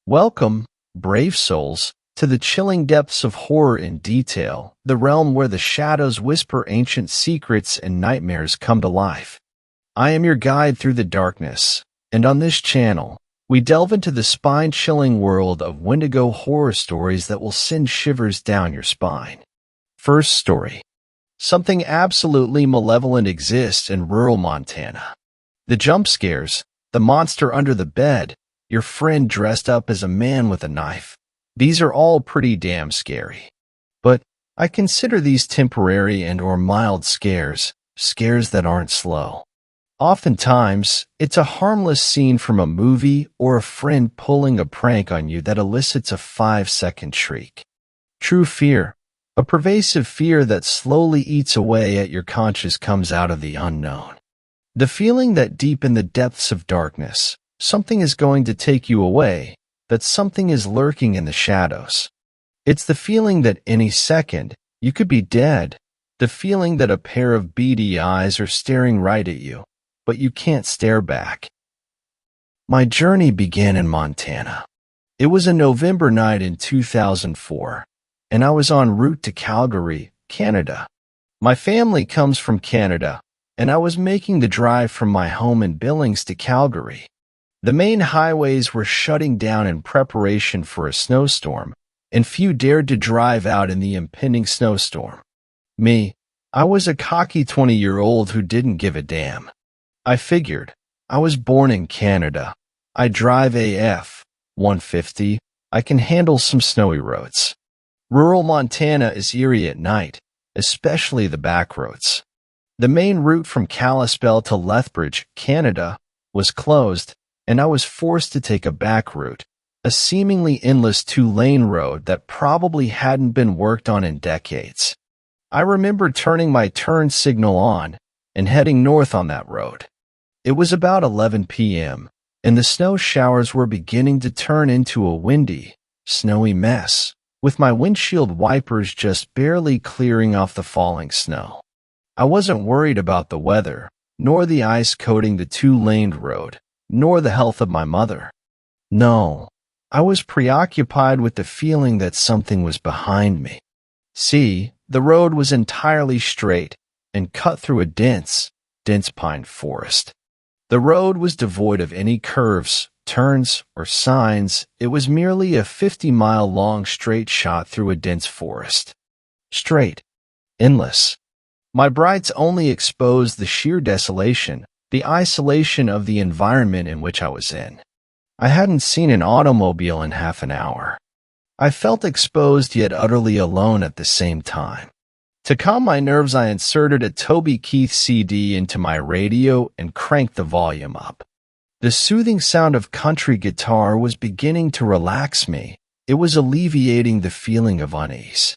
Welcome, brave souls, to the chilling depths of horror in detail, the realm where the shadows whisper ancient secrets and nightmares come to life. I am your guide through the darkness, and on this channel, we delve into the spine-chilling world of Wendigo horror stories that will send shivers down your spine. First story. Something absolutely malevolent exists in rural Montana. The jump scares, the monster under the bed, your friend dressed up as a man with a knife. These are all pretty damn scary. But I consider these temporary and/or mild scares that aren't slow. Oftentimes, it's a harmless scene from a movie or a friend pulling a prank on you that elicits a 5-second shriek. True fear, a pervasive fear that slowly eats away at your conscience, comes out of the unknown. The feeling that deep in the depths of darkness, something is going to take you away, that something is lurking in the shadows. It's the feeling that any second, you could be dead, the feeling that a pair of beady eyes are staring right at you, but you can't stare back. My journey began in Montana. It was a November night in 2004, and I was en route to Calgary, Canada. My family comes from Canada, and I was making the drive from my home in Billings to Calgary. The main highways were shutting down in preparation for a snowstorm, and few dared to drive out in the impending snowstorm. Me, I was a cocky 20-year-old who didn't give a damn. I figured, I was born in Canada. I drive a F-150. I can handle some snowy roads. Rural Montana is eerie at night, especially the back roads. The main route from Kalispell to Lethbridge, Canada, was closed, and I was forced to take a back route, a seemingly endless 2-lane road that probably hadn't been worked on in decades. I remember turning my turn signal on and heading north on that road. It was about 11 p.m., and the snow showers were beginning to turn into a windy, snowy mess, with my windshield wipers just barely clearing off the falling snow. I wasn't worried about the weather, nor the ice coating the 2-laned road, nor the health of my mother. No, I was preoccupied with the feeling that something was behind me. See, the road was entirely straight and cut through a dense pine forest. The road was devoid of any curves, turns, or signs. It was merely a 50-mile-long straight shot through a dense forest. Straight. Endless. My brights only exposed the sheer desolation, the isolation of the environment in which I was in. I hadn't seen an automobile in half an hour. I felt exposed yet utterly alone at the same time. To calm my nerves, I inserted a Toby Keith CD into my radio and cranked the volume up. The soothing sound of country guitar was beginning to relax me. It was alleviating the feeling of unease.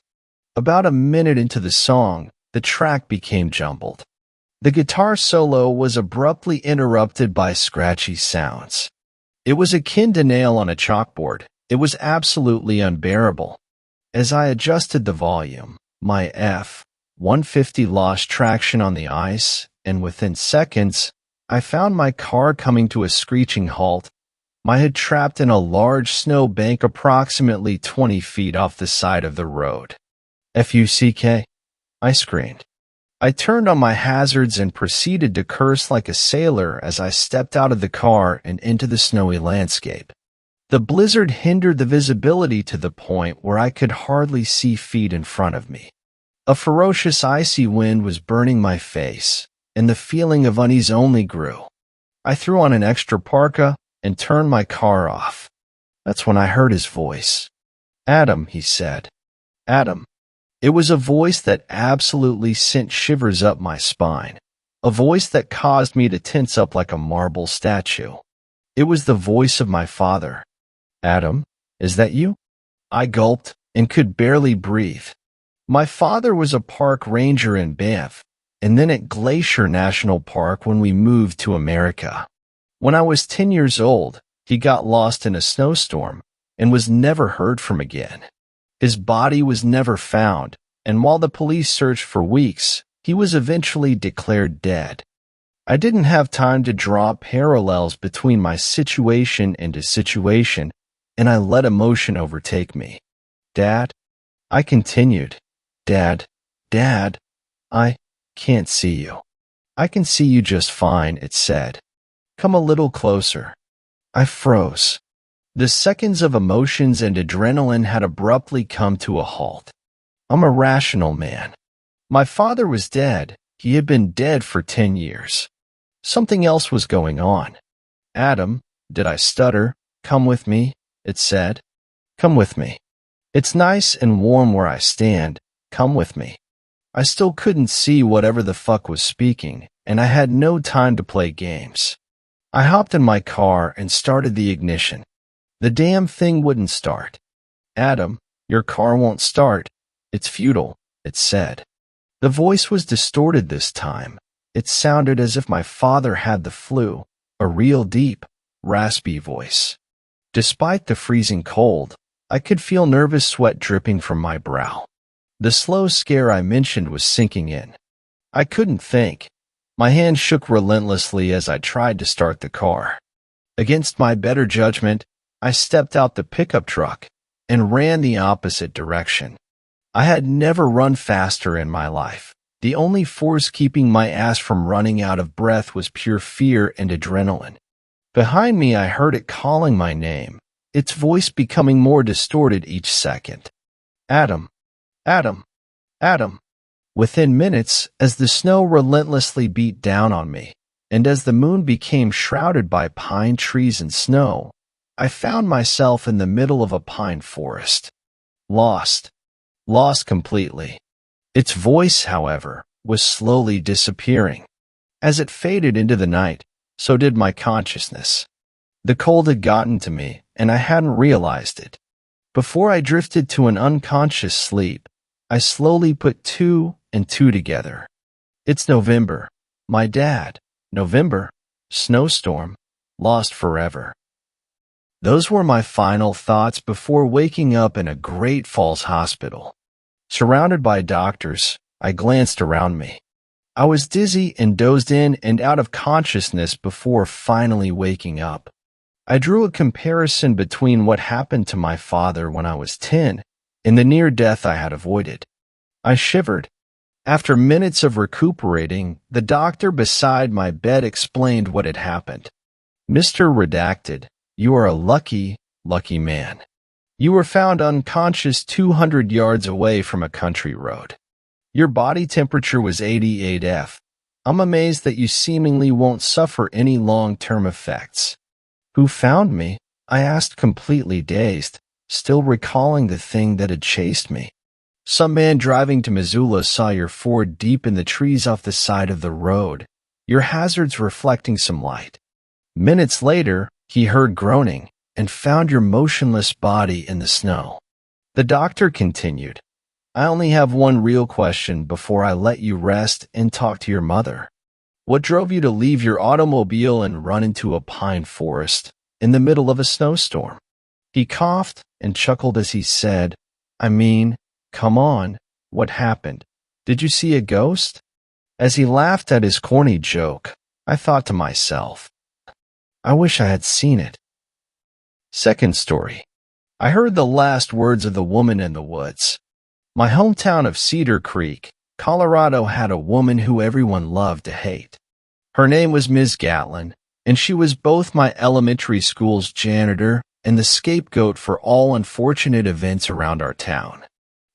About a minute into the song, the track became jumbled. The guitar solo was abruptly interrupted by scratchy sounds. It was akin to nail on a chalkboard. It was absolutely unbearable. As I adjusted the volume, my F-150 lost traction on the ice, and within seconds, I found my car coming to a screeching halt. I had trapped in a large snow bank approximately 20 feet off the side of the road. "Fuck!" I screamed. I turned on my hazards and proceeded to curse like a sailor as I stepped out of the car and into the snowy landscape. The blizzard hindered the visibility to the point where I could hardly see feet in front of me. A ferocious icy wind was burning my face, and the feeling of unease only grew. I threw on an extra parka and turned my car off. That's when I heard his voice. "Adam," he said. "Adam." It was a voice that absolutely sent shivers up my spine, a voice that caused me to tense up like a marble statue. It was the voice of my father. "Adam, is that you?" I gulped and could barely breathe. My father was a park ranger in Banff, and then at Glacier National Park when we moved to America. When I was 10 years old, he got lost in a snowstorm and was never heard from again. His body was never found, and while the police searched for weeks, he was eventually declared dead. I didn't have time to draw parallels between my situation and his situation, and I let emotion overtake me. Dad? I continued. Dad, I can't see you. I can see you just fine, it said. Come a little closer. I froze. The seconds of emotions and adrenaline had abruptly come to a halt. I'm a rational man. My father was dead. He had been dead for 10 years. Something else was going on. Adam, did I stutter? Come with me, it said. Come with me. It's nice and warm where I stand. Come with me. I still couldn't see whatever the fuck was speaking, and I had no time to play games. I hopped in my car and started the ignition. The damn thing wouldn't start. Adam, your car won't start. It's futile, it said. The voice was distorted this time. It sounded as if my father had the flu, a real deep, raspy voice. Despite the freezing cold, I could feel nervous sweat dripping from my brow. The slow scare I mentioned was sinking in. I couldn't think. My hand shook relentlessly as I tried to start the car. Against my better judgment, I stepped out the pickup truck and ran the opposite direction. I had never run faster in my life. The only force keeping my ass from running out of breath was pure fear and adrenaline. Behind me, I heard it calling my name, its voice becoming more distorted each second. Adam, Adam, Adam. Within minutes, as the snow relentlessly beat down on me, and as the moon became shrouded by pine trees and snow, I found myself in the middle of a pine forest. Lost completely. Its voice, however, was slowly disappearing. As it faded into the night, so did my consciousness. The cold had gotten to me, and I hadn't realized it. Before I drifted to an unconscious sleep, I slowly put two and two together. It's November. My dad. November. Snowstorm. Lost forever. Those were my final thoughts before waking up in a Great Falls hospital. Surrounded by doctors, I glanced around me. I was dizzy and dozed in and out of consciousness before finally waking up. I drew a comparison between what happened to my father when I was 10 and the near death I had avoided. I shivered. After minutes of recuperating, the doctor beside my bed explained what had happened. Mr. Redacted, you are a lucky man. You were found unconscious 200 yards away from a country road. Your body temperature was 88 F. I'm amazed that you seemingly won't suffer any long-term effects. Who found me? I asked, completely dazed, still recalling the thing that had chased me. Some man driving to Missoula saw your Ford deep in the trees off the side of the road, your hazards reflecting some light. Minutes later, he heard groaning and found your motionless body in the snow. The doctor continued, I only have one real question before I let you rest and talk to your mother. What drove you to leave your automobile and run into a pine forest in the middle of a snowstorm? He coughed and chuckled as he said, come on, what happened? Did you see a ghost? As he laughed at his corny joke, I thought to myself, I wish I had seen it. Second story. I heard the last words of the woman in the woods. My hometown of Cedar Creek, Colorado had a woman who everyone loved to hate. Her name was Ms. Gatlin, and she was both my elementary school's janitor and the scapegoat for all unfortunate events around our town.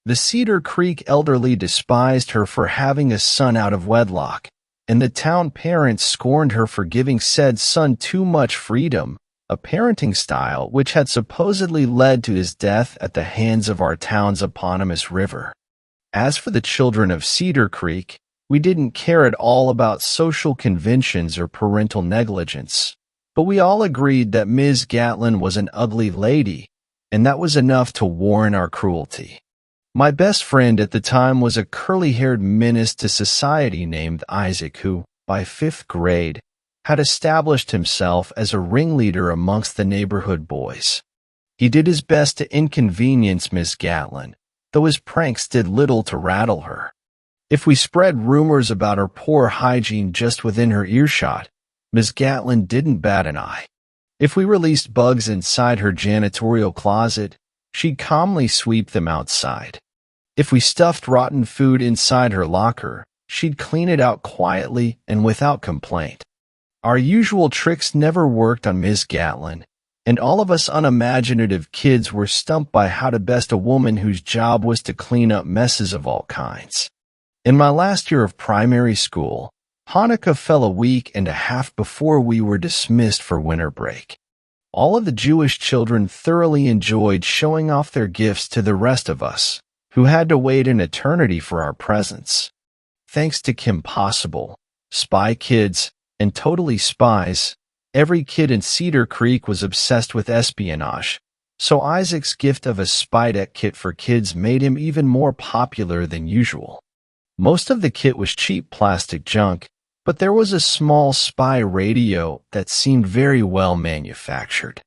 The Cedar Creek elderly despised her for having a son out of wedlock, and the town parents scorned her for giving said son too much freedom, a parenting style which had supposedly led to his death at the hands of our town's eponymous river. As for the children of Cedar Creek, we didn't care at all about social conventions or parental negligence, but we all agreed that Ms. Gatlin was an ugly lady, and that was enough to warrant our cruelty. My best friend at the time was a curly-haired menace to society named Isaac who, by 5th grade, had established himself as a ringleader amongst the neighborhood boys. He did his best to inconvenience Miss Gatlin, though his pranks did little to rattle her. If we spread rumors about her poor hygiene just within her earshot, Miss Gatlin didn't bat an eye. If we released bugs inside her janitorial closet, she'd calmly sweep them outside. If we stuffed rotten food inside her locker, she'd clean it out quietly and without complaint. Our usual tricks never worked on Ms. Gatlin, and all of us unimaginative kids were stumped by how to best a woman whose job was to clean up messes of all kinds. In my last year of primary school, Hanukkah fell a week and a half before we were dismissed for winter break. All of the Jewish children thoroughly enjoyed showing off their gifts to the rest of us, who had to wait an eternity for our presents. Thanks to Kim Possible, Spy Kids, and Totally Spies, every kid in Cedar Creek was obsessed with espionage, so Isaac's gift of a spy deck kit for kids made him even more popular than usual. Most of the kit was cheap plastic junk, but there was a small spy radio that seemed very well manufactured.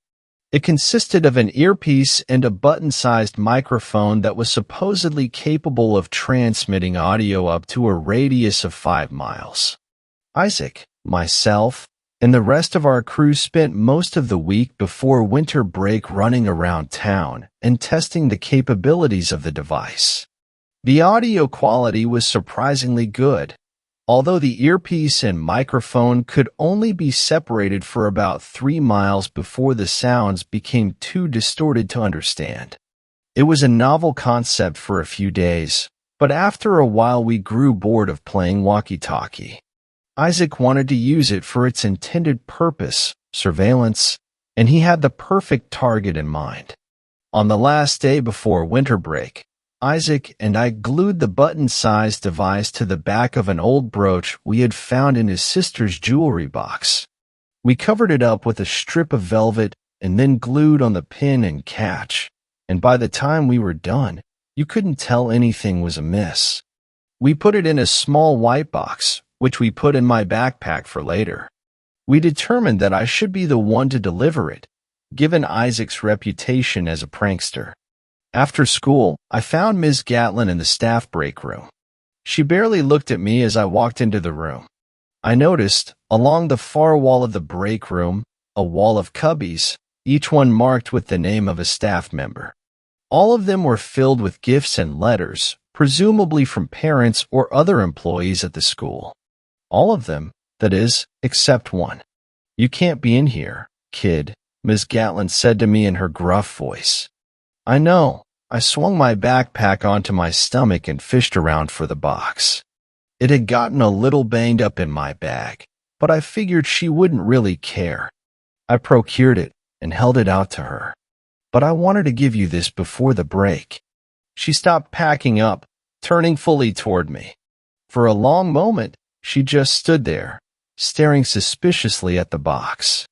It consisted of an earpiece and a button-sized microphone that was supposedly capable of transmitting audio up to a radius of 5 miles. Isaac, myself, and the rest of our crew spent most of the week before winter break running around town and testing the capabilities of the device. The audio quality was surprisingly good, although the earpiece and microphone could only be separated for about 3 miles before the sounds became too distorted to understand. It was a novel concept for a few days, but after a while we grew bored of playing walkie-talkie. Isaac wanted to use it for its intended purpose, surveillance, and he had the perfect target in mind. On the last day before winter break, Isaac and I glued the button-sized device to the back of an old brooch we had found in his sister's jewelry box. We covered it up with a strip of velvet and then glued on the pin and catch, and by the time we were done, you couldn't tell anything was amiss. We put it in a small white box, which we put in my backpack for later. We determined that I should be the one to deliver it, given Isaac's reputation as a prankster. After school, I found Ms. Gatlin in the staff break room. She barely looked at me as I walked into the room. I noticed, along the far wall of the break room, a wall of cubbies, each one marked with the name of a staff member. All of them were filled with gifts and letters, presumably from parents or other employees at the school. All of them, that is, except one. "You can't be in here, kid," Ms. Gatlin said to me in her gruff voice. I know. I swung my backpack onto my stomach and fished around for the box. It had gotten a little banged up in my bag, but I figured she wouldn't really care. I procured it and held it out to her. "But I wanted to give you this before the break." She stopped packing up, turning fully toward me. For a long moment, she just stood there, staring suspiciously at the box.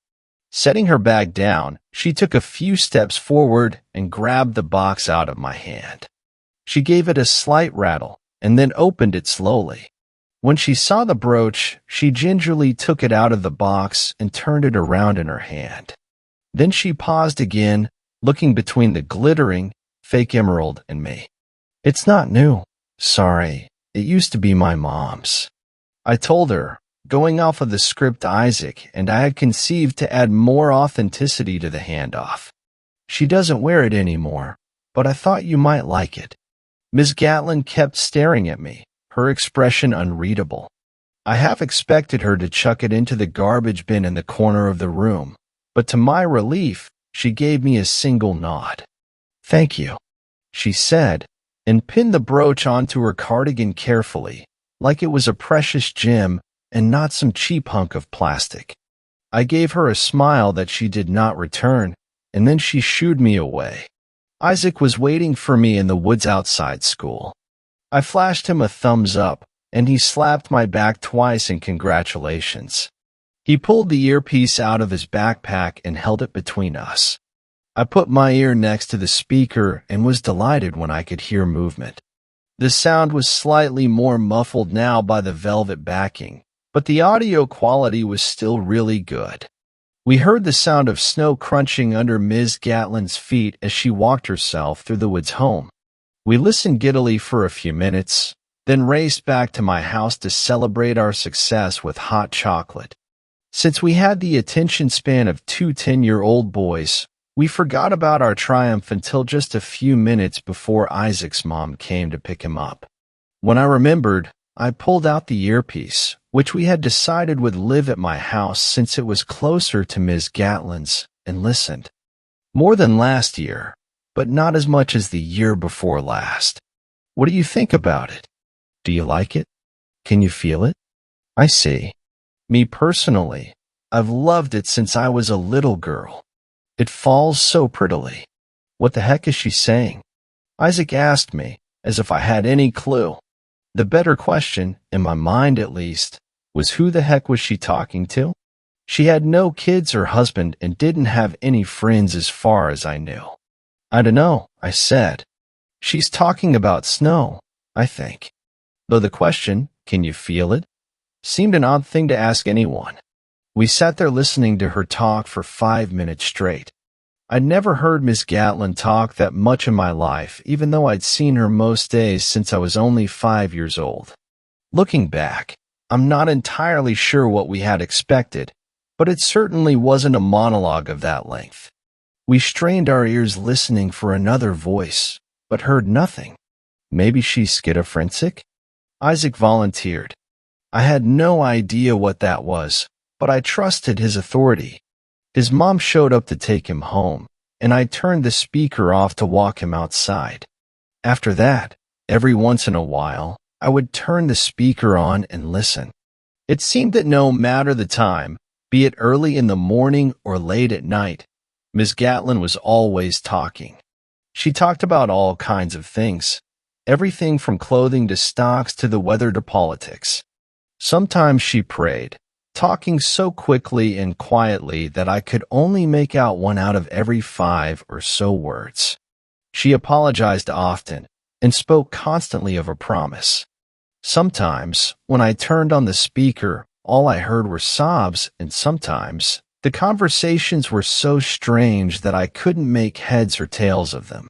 Setting her bag down, she took a few steps forward and grabbed the box out of my hand. She gave it a slight rattle and then opened it slowly. When she saw the brooch, she gingerly took it out of the box and turned it around in her hand. Then she paused again, looking between the glittering, fake emerald and me. "It's not new. Sorry, it used to be my mom's," I told her, going off of the script Isaac and I had conceived to add more authenticity to the handoff. "She doesn't wear it anymore, but I thought you might like it." Ms. Gatlin kept staring at me, her expression unreadable. I half expected her to chuck it into the garbage bin in the corner of the room, but to my relief, she gave me a single nod. "Thank you," she said, and pinned the brooch onto her cardigan carefully, like it was a precious gem and not some cheap hunk of plastic. I gave her a smile that she did not return, and then she shooed me away. Isaac was waiting for me in the woods outside school. I flashed him a thumbs up, and he slapped my back twice in congratulations. He pulled the earpiece out of his backpack and held it between us. I put my ear next to the speaker and was delighted when I could hear movement. The sound was slightly more muffled now by the velvet backing, but the audio quality was still really good. We heard the sound of snow crunching under Ms. Gatlin's feet as she walked herself through the woods home. We listened giddily for a few minutes, then raced back to my house to celebrate our success with hot chocolate. Since we had the attention span of two 10-year-old boys, we forgot about our triumph until just a few minutes before Isaac's mom came to pick him up. When I remembered, I pulled out the earpiece, which we had decided would live at my house since it was closer to Ms. Gatlin's, and listened. More than last year, but not as much as the year before last. What do you think about it? Do you like it? Can you feel it? I see. Me personally, I've loved it since I was a little girl. It falls so prettily. What the heck is she saying? Isaac asked me, as if I had any clue. The better question, in my mind at least, was who the heck was she talking to? She had no kids or husband and didn't have any friends as far as I knew. I dunno, I said. She's talking about snow, I think. Though the question, can you feel it, seemed an odd thing to ask anyone. We sat there listening to her talk for 5 minutes straight. I'd never heard Miss Gatlin talk that much in my life, even though I'd seen her most days since I was only 5 years old. Looking back, I'm not entirely sure what we had expected, but it certainly wasn't a monologue of that length. We strained our ears listening for another voice, but heard nothing. Maybe she's schizophrenic? Isaac volunteered. I had no idea what that was, but I trusted his authority. His mom showed up to take him home, and I turned the speaker off to walk him outside. After that, every once in a while, I would turn the speaker on and listen. It seemed that no matter the time, be it early in the morning or late at night, Miss Gatlin was always talking. She talked about all kinds of things, everything from clothing to stocks to the weather to politics. Sometimes she prayed, talking so quickly and quietly that I could only make out one out of every 5 or so words. She apologized often and spoke constantly of a promise. Sometimes, when I turned on the speaker, all I heard were sobs, and sometimes the conversations were so strange that I couldn't make heads or tails of them.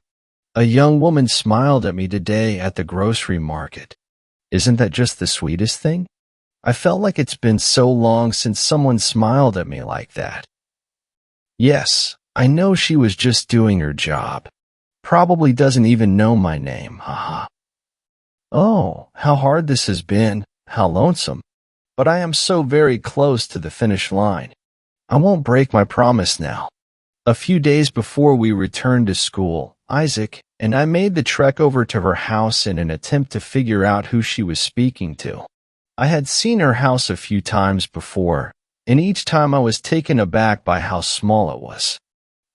A young woman smiled at me today at the grocery market. Isn't that just the sweetest thing? I felt like it's been so long since someone smiled at me like that. Yes, I know she was just doing her job. Probably doesn't even know my name, haha. Oh, how hard this has been, how lonesome. But I am so very close to the finish line. I won't break my promise now. A few days before we returned to school, Isaac and I made the trek over to her house in an attempt to figure out who she was speaking to. I had seen her house a few times before, and each time I was taken aback by how small it was.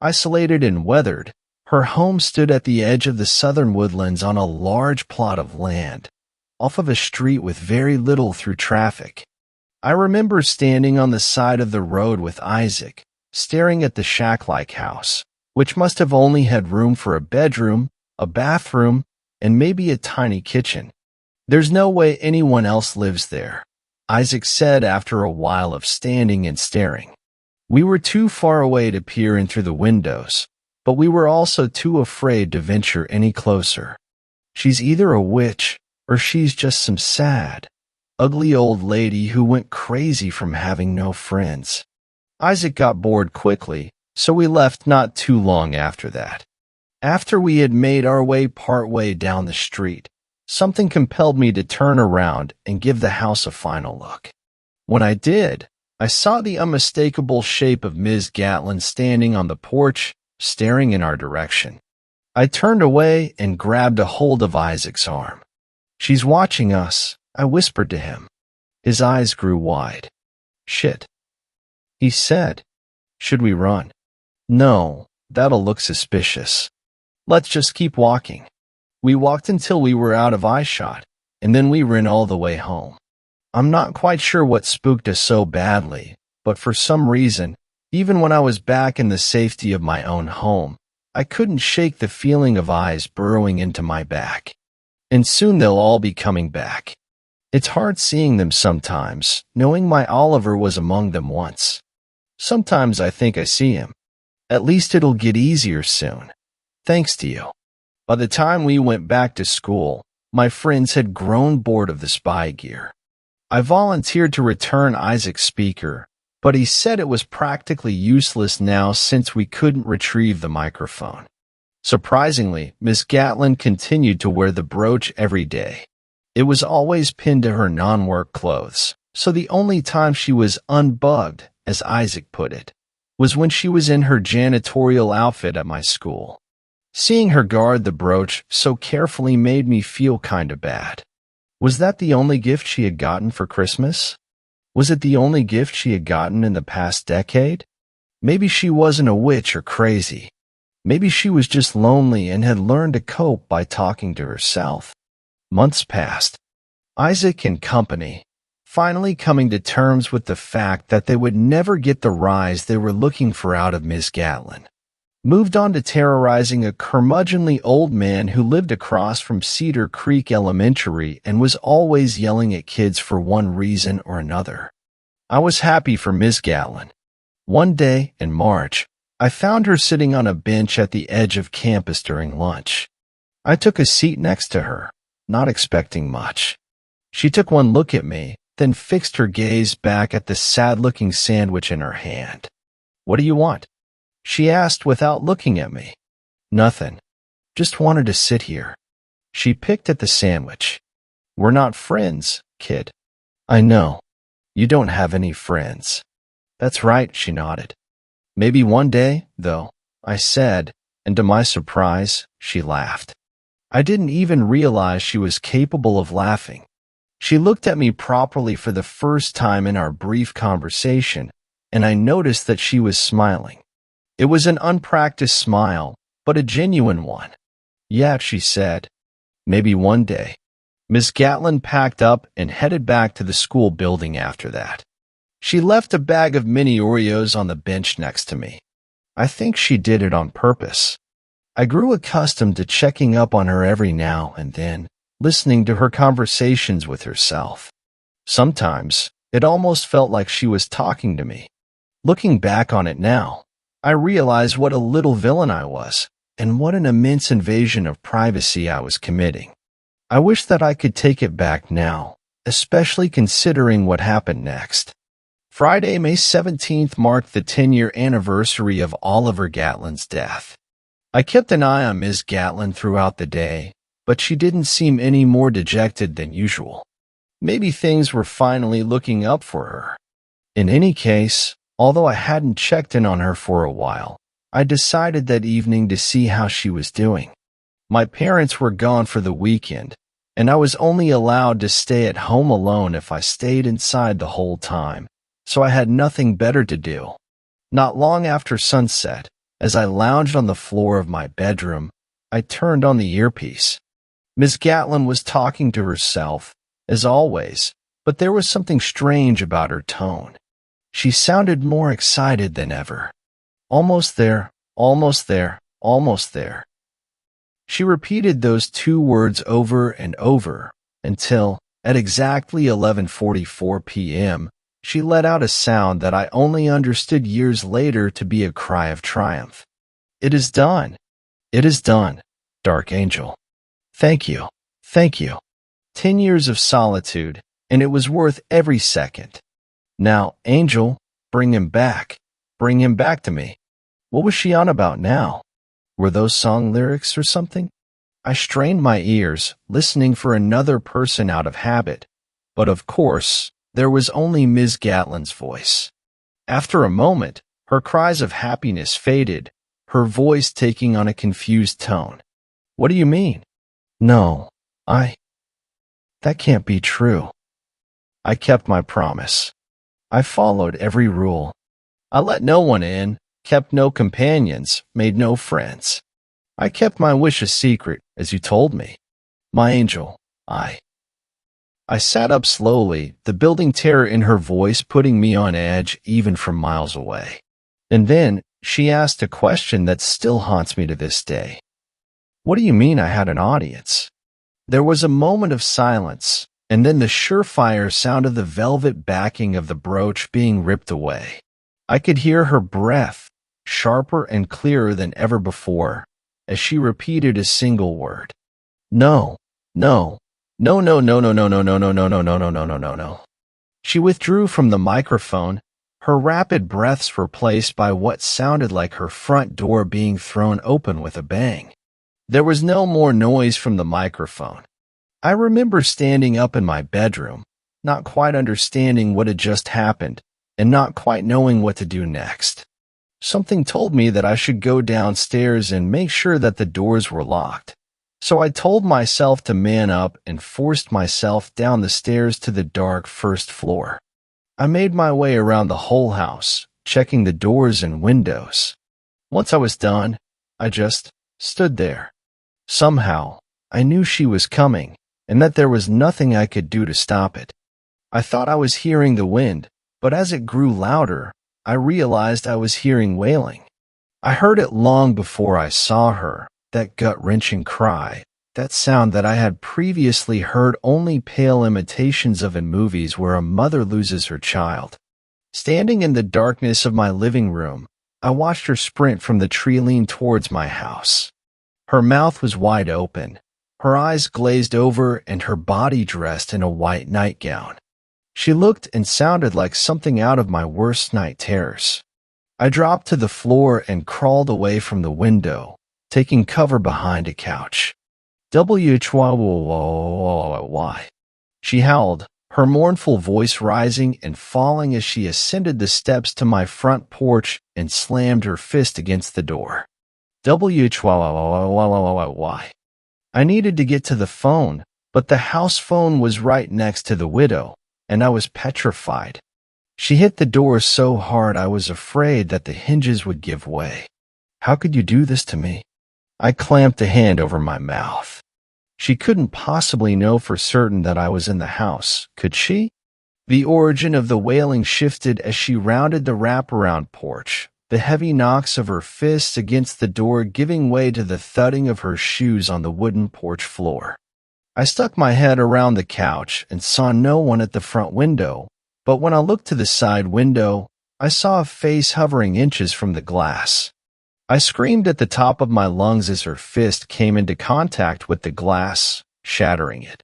Isolated and weathered, her home stood at the edge of the southern woodlands on a large plot of land, off of a street with very little through traffic. I remember standing on the side of the road with Isaac, staring at the shack-like house, which must have only had room for a bedroom, a bathroom, and maybe a tiny kitchen. There's no way anyone else lives there, Isaac said after a while of standing and staring. We were too far away to peer in through the windows, but we were also too afraid to venture any closer. She's either a witch, or she's just some sad, ugly old lady who went crazy from having no friends. Isaac got bored quickly, so we left not too long after that. After we had made our way partway down the street, something compelled me to turn around and give the house a final look. When I did, I saw the unmistakable shape of Ms. Gatlin standing on the porch, staring in our direction. I turned away and grabbed a hold of Isaac's arm. "She's watching us," I whispered to him. His eyes grew wide. "Shit," he said. "Should we run?" "No, that'll look suspicious. Let's just keep walking." We walked until we were out of eyeshot, and then we ran all the way home. I'm not quite sure what spooked us so badly, but for some reason, even when I was back in the safety of my own home, I couldn't shake the feeling of eyes burrowing into my back. And soon they'll all be coming back. It's hard seeing them sometimes, knowing my Oliver was among them once. Sometimes I think I see him. At least it'll get easier soon. Thanks to you. By the time we went back to school, my friends had grown bored of the spy gear. I volunteered to return Isaac's speaker, but he said it was practically useless now since we couldn't retrieve the microphone. Surprisingly, Miss Gatlin continued to wear the brooch every day. It was always pinned to her non-work clothes, so the only time she was unbugged, as Isaac put it, was when she was in her janitorial outfit at my school. Seeing her guard the brooch so carefully made me feel kinda bad. Was that the only gift she had gotten for Christmas? Was it the only gift she had gotten in the past decade? Maybe she wasn't a witch or crazy. Maybe she was just lonely and had learned to cope by talking to herself. Months passed. Isaac and company, finally coming to terms with the fact that they would never get the rise they were looking for out of Miss Gatlin, moved on to terrorizing a curmudgeonly old man who lived across from Cedar Creek Elementary and was always yelling at kids for one reason or another. I was happy for Miss Gatlin. One day in March, I found her sitting on a bench at the edge of campus during lunch. I took a seat next to her, not expecting much. She took one look at me, then fixed her gaze back at the sad-looking sandwich in her hand. "What do you want?" she asked without looking at me. "Nothing. Just wanted to sit here." She picked at the sandwich. "We're not friends, kid." "I know. You don't have any friends." "That's right," she nodded. "Maybe one day, though," I said, and to my surprise, she laughed. I didn't even realize she was capable of laughing. She looked at me properly for the first time in our brief conversation, and I noticed that she was smiling. It was an unpracticed smile, but a genuine one. "Yeah," she said. "Maybe one day." Miss Gatlin packed up and headed back to the school building after that. She left a bag of mini Oreos on the bench next to me. I think she did it on purpose. I grew accustomed to checking up on her every now and then, listening to her conversations with herself. Sometimes, it almost felt like she was talking to me. Looking back on it now, I realize what a little villain I was, and what an immense invasion of privacy I was committing. I wish that I could take it back now, especially considering what happened next. Friday, May 17th marked the 10-year anniversary of Oliver Gatlin's death. I kept an eye on Ms. Gatlin throughout the day, but she didn't seem any more dejected than usual. Maybe things were finally looking up for her. In any case, although I hadn't checked in on her for a while, I decided that evening to see how she was doing. My parents were gone for the weekend, and I was only allowed to stay at home alone if I stayed inside the whole time, so I had nothing better to do. Not long after sunset, as I lounged on the floor of my bedroom, I turned on the earpiece. Miss Gatlin was talking to herself, as always, but there was something strange about her tone. She sounded more excited than ever. "Almost there, almost there, almost there." She repeated those two words over and over until, at exactly 11:44 p.m., she let out a sound that I only understood years later to be a cry of triumph. "It is done. It is done, Dark Angel. Thank you. Thank you. 10 years of solitude, and it was worth every second. Now, Angel, bring him back. Bring him back to me." What was she on about now? Were those song lyrics or something? I strained my ears, listening for another person out of habit, but of course, there was only Ms. Gatlin's voice. After a moment, her cries of happiness faded, her voice taking on a confused tone. "What do you mean?" "No, that can't be true." I kept my promise. I followed every rule. I let no one in, kept no companions, made no friends. I kept my wish a secret, as you told me. My angel, I sat up slowly, the building terror in her voice putting me on edge even from miles away. And then she asked a question that still haunts me to this day. "What do you mean I had an audience?" There was a moment of silence, and then the surefire sound of the velvet backing of the brooch being ripped away. I could hear her breath, sharper and clearer than ever before, as she repeated a single word. "No, no, no, no, no, no, no, no, no, no, no, no, no, no, no, no, no, no." She withdrew from the microphone, her rapid breaths replaced by what sounded like her front door being thrown open with a bang. There was no more noise from the microphone. I remember standing up in my bedroom, not quite understanding what had just happened, and not quite knowing what to do next. Something told me that I should go downstairs and make sure that the doors were locked. So I told myself to man up and forced myself down the stairs to the dark first floor. I made my way around the whole house, checking the doors and windows. Once I was done, I just stood there. Somehow, I knew she was coming, and that there was nothing I could do to stop it. I thought I was hearing the wind, but as it grew louder, I realized I was hearing wailing. I heard it long before I saw her, that gut-wrenching cry, that sound that I had previously heard only pale imitations of in movies where a mother loses her child. Standing in the darkness of my living room, I watched her sprint from the tree line towards my house. Her mouth was wide open, her eyes glazed over, and her body dressed in a white nightgown. She looked and sounded like something out of my worst night terrors. I dropped to the floor and crawled away from the window, taking cover behind a couch. Why? She howled, her mournful voice rising and falling as she ascended the steps to my front porch and slammed her fist against the door. Why? I needed to get to the phone, but the house phone was right next to the widow, and I was petrified. She hit the door so hard I was afraid that the hinges would give way. How could you do this to me? I clamped a hand over my mouth. She couldn't possibly know for certain that I was in the house, could she? The origin of the wailing shifted as she rounded the wraparound porch, the heavy knocks of her fists against the door giving way to the thudding of her shoes on the wooden porch floor. I stuck my head around the couch and saw no one at the front window, but when I looked to the side window, I saw a face hovering inches from the glass. I screamed at the top of my lungs as her fist came into contact with the glass, shattering it.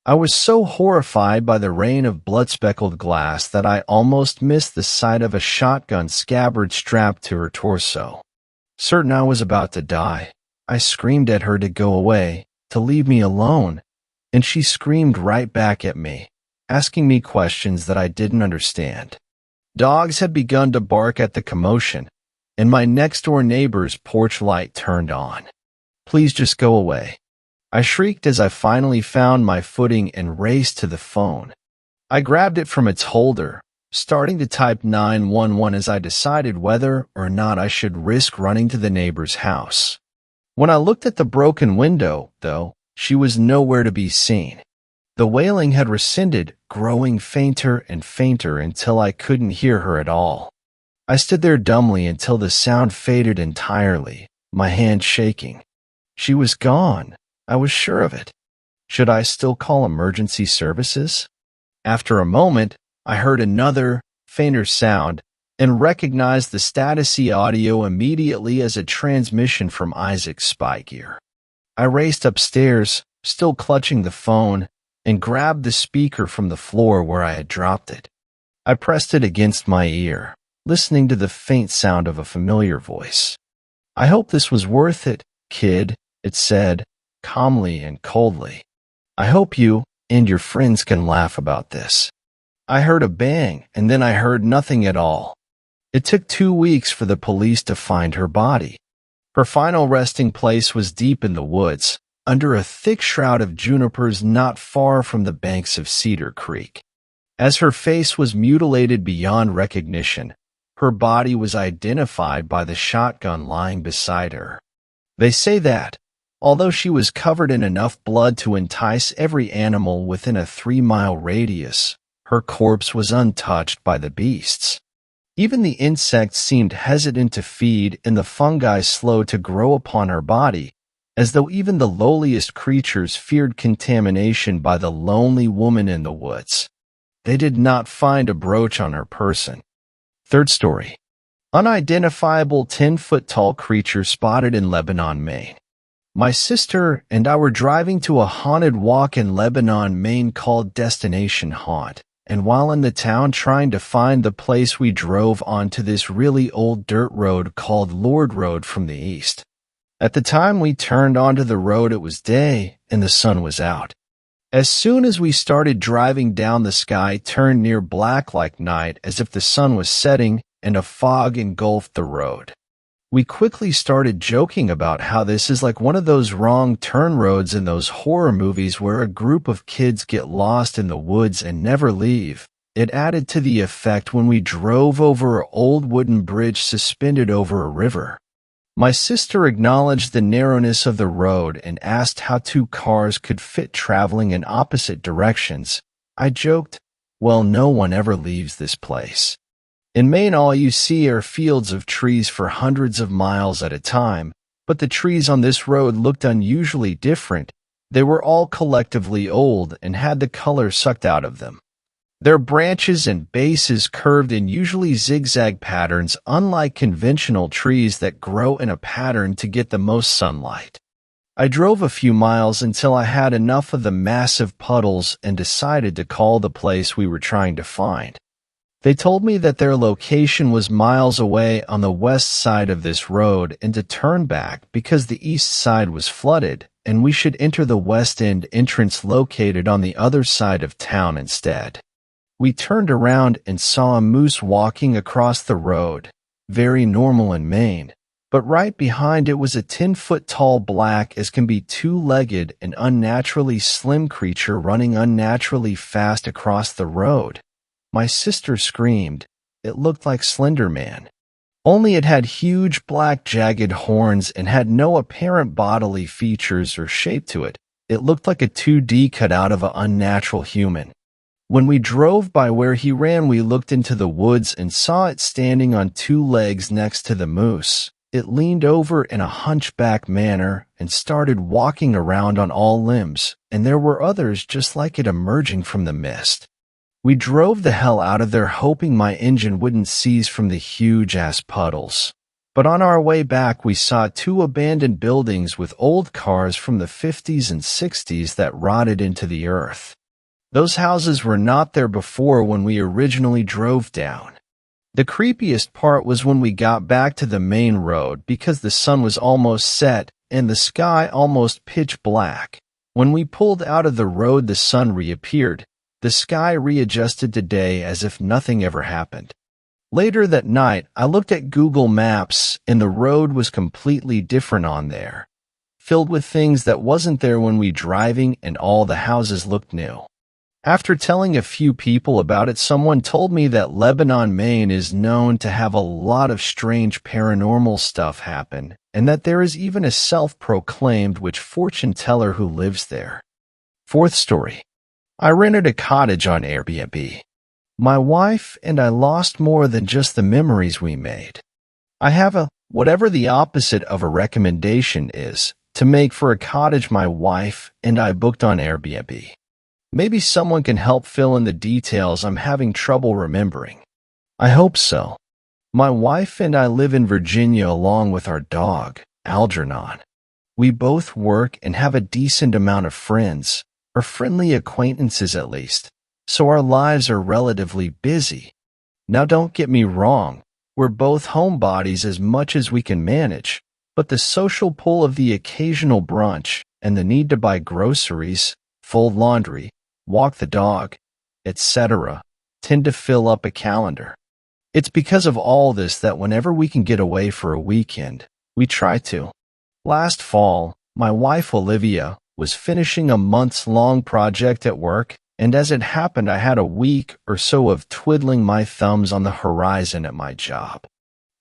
I was so horrified by the rain of blood-speckled glass that I almost missed the sight of a shotgun scabbard strapped to her torso. Certain I was about to die, I screamed at her to go away, to leave me alone, and she screamed right back at me, asking me questions that I didn't understand. Dogs had begun to bark at the commotion, and my next-door neighbor's porch light turned on. Please just go away. I shrieked as I finally found my footing and raced to the phone. I grabbed it from its holder, starting to type 911 as I decided whether or not I should risk running to the neighbor's house. When I looked at the broken window, though, she was nowhere to be seen. The wailing had receded, growing fainter and fainter until I couldn't hear her at all. I stood there dumbly until the sound faded entirely, my hand shaking. She was gone. I was sure of it. Should I still call emergency services? After a moment, I heard another, fainter sound and recognized the statusy audio immediately as a transmission from Isaac's spy gear. I raced upstairs, still clutching the phone, and grabbed the speaker from the floor where I had dropped it. I pressed it against my ear, listening to the faint sound of a familiar voice. I hope this was worth it, kid, it said, calmly and coldly. I hope you and your friends can laugh about this. I heard a bang, and then I heard nothing at all. It took 2 weeks for the police to find her body. Her final resting place was deep in the woods, under a thick shroud of junipers not far from the banks of Cedar Creek. As her face was mutilated beyond recognition, her body was identified by the shotgun lying beside her. They say that, although she was covered in enough blood to entice every animal within a 3-mile radius, her corpse was untouched by the beasts. Even the insects seemed hesitant to feed and the fungi slow to grow upon her body, as though even the lowliest creatures feared contamination by the lonely woman in the woods. They did not find a brooch on her person. Third story. Unidentifiable 10-foot-tall creature spotted in Lebanon, Maine. My sister and I were driving to a haunted walk in Lebanon, Maine called Destination Haunt, and while in the town trying to find the place, we drove onto this really old dirt road called Lord Road from the east. At the time we turned onto the road, it was day and the sun was out. As soon as we started driving down, the sky turned near black like night, as if the sun was setting, and a fog engulfed the road. We quickly started joking about how this is like one of those wrong turn roads in those horror movies where a group of kids get lost in the woods and never leave. It added to the effect when we drove over an old wooden bridge suspended over a river. My sister acknowledged the narrowness of the road and asked how two cars could fit traveling in opposite directions. I joked, "Well, no one ever leaves this place. In Maine, all you see are fields of trees for hundreds of miles at a time, but the trees on this road looked unusually different. They were all collectively old and had the color sucked out of them. Their branches and bases curved in usually zigzag patterns, unlike conventional trees that grow in a pattern to get the most sunlight." I drove a few miles until I had enough of the massive puddles and decided to call the place we were trying to find. They told me that their location was miles away on the west side of this road and to turn back because the east side was flooded, and we should enter the west end entrance located on the other side of town instead. We turned around and saw a moose walking across the road, very normal in Maine, but right behind it was a 10-foot-tall black as can be two-legged and unnaturally slim creature running unnaturally fast across the road. My sister screamed. It looked like Slender Man. Only it had huge black jagged horns and had no apparent bodily features or shape to it. It looked like a 2D cutout of an unnatural human. When we drove by where he ran, we looked into the woods and saw it standing on two legs next to the moose. It leaned over in a hunchback manner and started walking around on all limbs, and there were others just like it emerging from the mist. We drove the hell out of there, hoping my engine wouldn't seize from the huge-ass puddles. But on our way back, we saw two abandoned buildings with old cars from the 50s and 60s that rotted into the earth. Those houses were not there before when we originally drove down. The creepiest part was when we got back to the main road because the sun was almost set and the sky almost pitch black. When we pulled out of the road, the sun reappeared. The sky readjusted to day as if nothing ever happened. Later that night, I looked at Google Maps and the road was completely different on there, filled with things that wasn't there when we driving, and all the houses looked new. After telling a few people about it, someone told me that Lebanon, Maine is known to have a lot of strange paranormal stuff happen, and that there is even a self-proclaimed witch fortune teller who lives there. Fourth story. I rented a cottage on Airbnb. My wife and I lost more than just the memories we made. I have whatever the opposite of a recommendation is, to make for a cottage my wife and I booked on Airbnb. Maybe someone can help fill in the details I'm having trouble remembering. I hope so. My wife and I live in Virginia along with our dog, Algernon. We both work and have a decent amount of friends, or friendly acquaintances at least, so our lives are relatively busy. Now don't get me wrong, we're both homebodies as much as we can manage, but the social pull of the occasional brunch and the need to buy groceries, fold laundry, walk the dog, etc., tend to fill up a calendar. It's because of all this that whenever we can get away for a weekend, we try to. Last fall, my wife Olivia was finishing a months-long project at work, and as it happened, I had a week or so of twiddling my thumbs on the horizon at my job.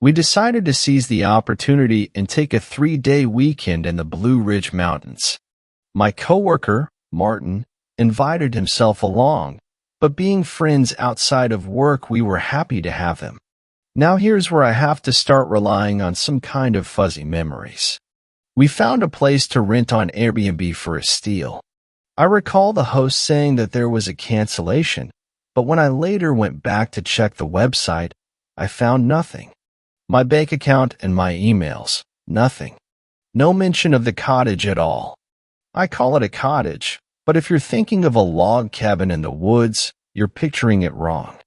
We decided to seize the opportunity and take a 3-day weekend in the Blue Ridge Mountains. My coworker, Martin, invited himself along, but being friends outside of work, we were happy to have him. Now here's where I have to start relying on some kind of fuzzy memories. We found a place to rent on Airbnb for a steal. I recall the host saying that there was a cancellation, but when I later went back to check the website, I found nothing. My bank account and my emails, nothing. No mention of the cottage at all. I call it a cottage, but if you're thinking of a log cabin in the woods, you're picturing it wrong.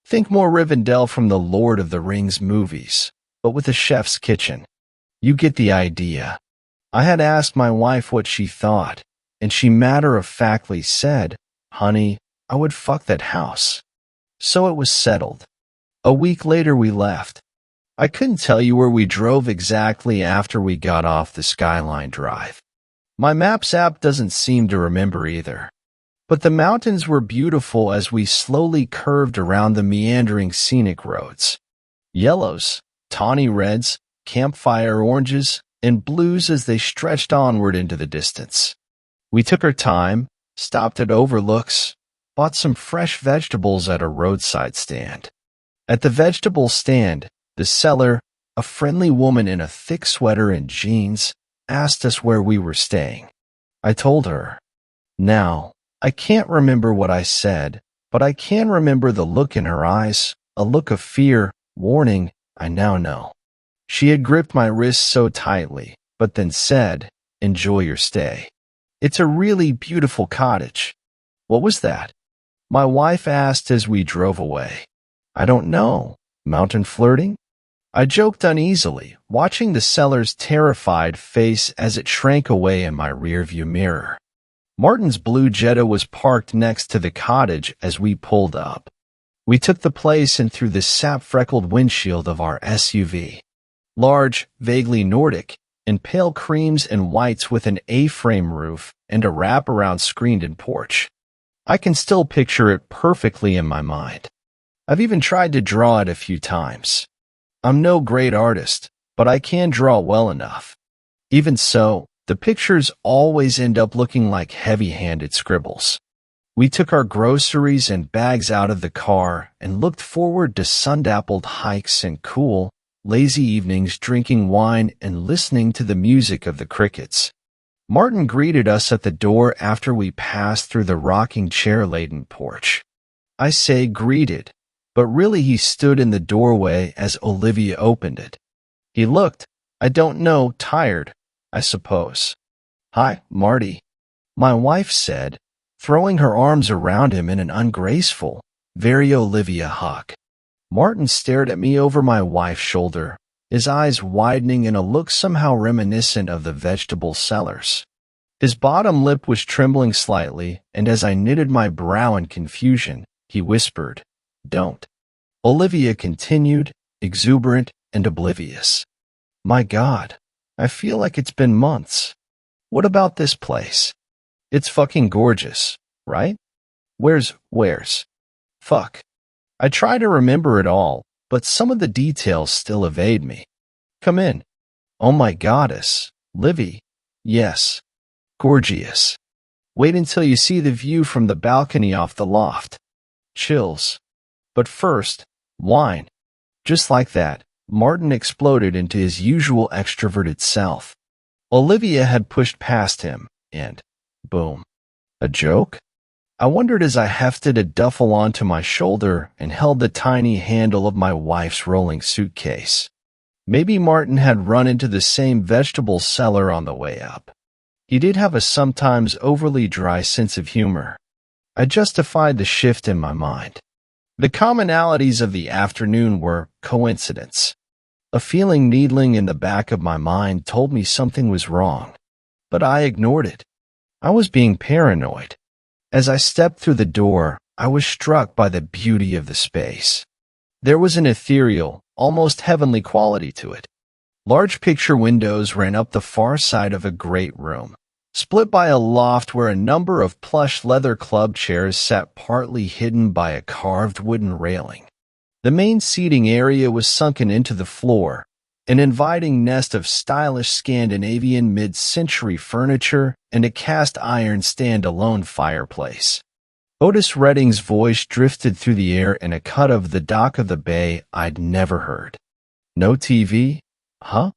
Think more Rivendell from the Lord of the Rings movies, but with a chef's kitchen. You get the idea. I had asked my wife what she thought, and she matter-of-factly said, "Honey, I would fuck that house." So it was settled. A week later we left. I couldn't tell you where we drove exactly after we got off the Skyline Drive. My Maps app doesn't seem to remember either. But the mountains were beautiful as we slowly curved around the meandering scenic roads. Yellows, tawny reds, campfire oranges, and blues as they stretched onward into the distance. We took our time, stopped at overlooks, bought some fresh vegetables at a roadside stand. At the vegetable stand, the seller, a friendly woman in a thick sweater and jeans, asked us where we were staying. I told her. Now, I can't remember what I said, but I can remember the look in her eyes, a look of fear, warning, I now know. She had gripped my wrist so tightly, but then said, "Enjoy your stay. It's a really beautiful cottage." What was that? My wife asked as we drove away. I don't know. Mountain flirting? I joked uneasily, watching the seller's terrified face as it shrank away in my rearview mirror. Martin's blue Jetta was parked next to the cottage as we pulled up. We took the place in through the sap-freckled windshield of our SUV. Large, vaguely Nordic, in pale creams and whites with an A-frame roof and a wrap-around screened-in porch. I can still picture it perfectly in my mind. I've even tried to draw it a few times. I'm no great artist, but I can draw well enough. Even so, the pictures always end up looking like heavy-handed scribbles. We took our groceries and bags out of the car and looked forward to sun-dappled hikes and cool, lazy evenings drinking wine and listening to the music of the crickets. Martin greeted us at the door after we passed through the rocking chair-laden porch. I say greeted, but really he stood in the doorway as Olivia opened it. He looked, I don't know, tired, I suppose. "Hi, Marty," my wife said, throwing her arms around him in an ungraceful, very Olivia hug. Martin stared at me over my wife's shoulder, his eyes widening in a look somehow reminiscent of the vegetable seller's. His bottom lip was trembling slightly, and as I knitted my brow in confusion, he whispered, "Don't." Olivia continued, exuberant and oblivious. "My God, I feel like it's been months. What about this place? It's fucking gorgeous, right? Where's? Fuck. I try to remember it all, but some of the details still evade me. Come in. Oh my goddess, Livy. Yes. Gorgeous. Wait until you see the view from the balcony off the loft. Chills. But first, wine." Just like that, Martin exploded into his usual extroverted self. Olivia had pushed past him, and boom. A joke? I wondered as I hefted a duffel onto my shoulder and held the tiny handle of my wife's rolling suitcase. Maybe Martin had run into the same vegetable seller on the way up. He did have a sometimes overly dry sense of humor. I justified the shift in my mind. The commonalities of the afternoon were coincidence. A feeling needling in the back of my mind told me something was wrong, but I ignored it. I was being paranoid. As I stepped through the door, I was struck by the beauty of the space. There was an ethereal, almost heavenly quality to it. Large picture windows ran up the far side of a great room, split by a loft where a number of plush leather club chairs sat partly hidden by a carved wooden railing. The main seating area was sunken into the floor, an inviting nest of stylish Scandinavian mid-century furniture and a cast-iron stand-alone fireplace. Otis Redding's voice drifted through the air in a cut of The Dock of the Bay I'd never heard. "No TV? Huh?"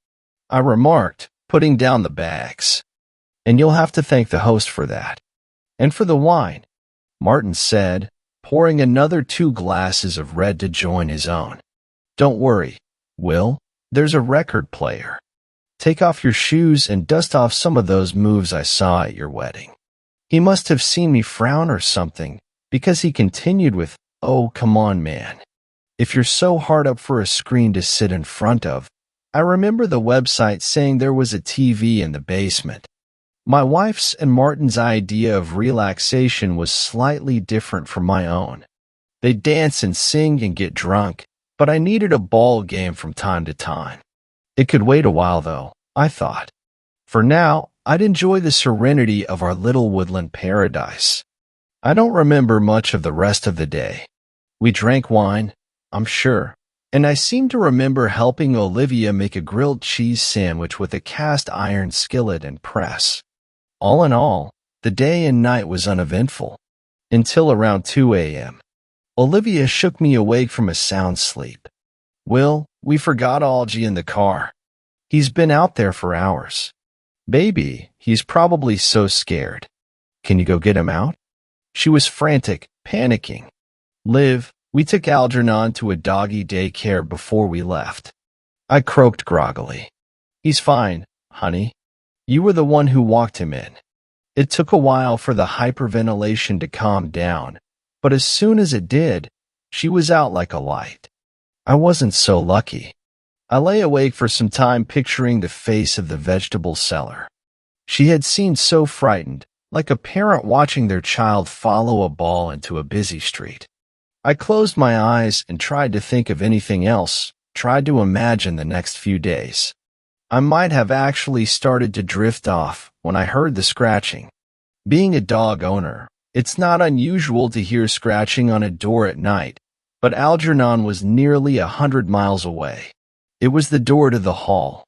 I remarked, putting down the bags. "And you'll have to thank the host for that. And for the wine," Martin said, pouring another 2 glasses of red to join his own. "Don't worry, Will, there's a record player. Take off your shoes and dust off some of those moves I saw at your wedding." He must have seen me frown or something, because he continued with, "Oh, come on, man. If you're so hard up for a screen to sit in front of." I remember the website saying there was a TV in the basement. My wife's and Martin's idea of relaxation was slightly different from my own. They dance and sing and get drunk, but I needed a ball game from time to time. It could wait a while, though, I thought. For now, I'd enjoy the serenity of our little woodland paradise. I don't remember much of the rest of the day. We drank wine, I'm sure, and I seem to remember helping Olivia make a grilled cheese sandwich with a cast iron skillet and press. All in all, the day and night was uneventful. Until around 2 a.m. Olivia shook me awake from a sound sleep. "Will, we forgot Algie in the car. He's been out there for hours." "Baby, he's probably so scared. Can you go get him out?" She was frantic, panicking. "Liv, we took Algernon to a doggy daycare before we left." I croaked groggily. "He's fine, honey. You were the one who walked him in." It took a while for the hyperventilation to calm down, but as soon as it did, she was out like a light. I wasn't so lucky. I lay awake for some time picturing the face of the vegetable seller. She had seemed so frightened, like a parent watching their child follow a ball into a busy street. I closed my eyes and tried to think of anything else, tried to imagine the next few days. I might have actually started to drift off when I heard the scratching. Being a dog owner, it's not unusual to hear scratching on a door at night, but Algernon was nearly 100 miles away. It was the door to the hall.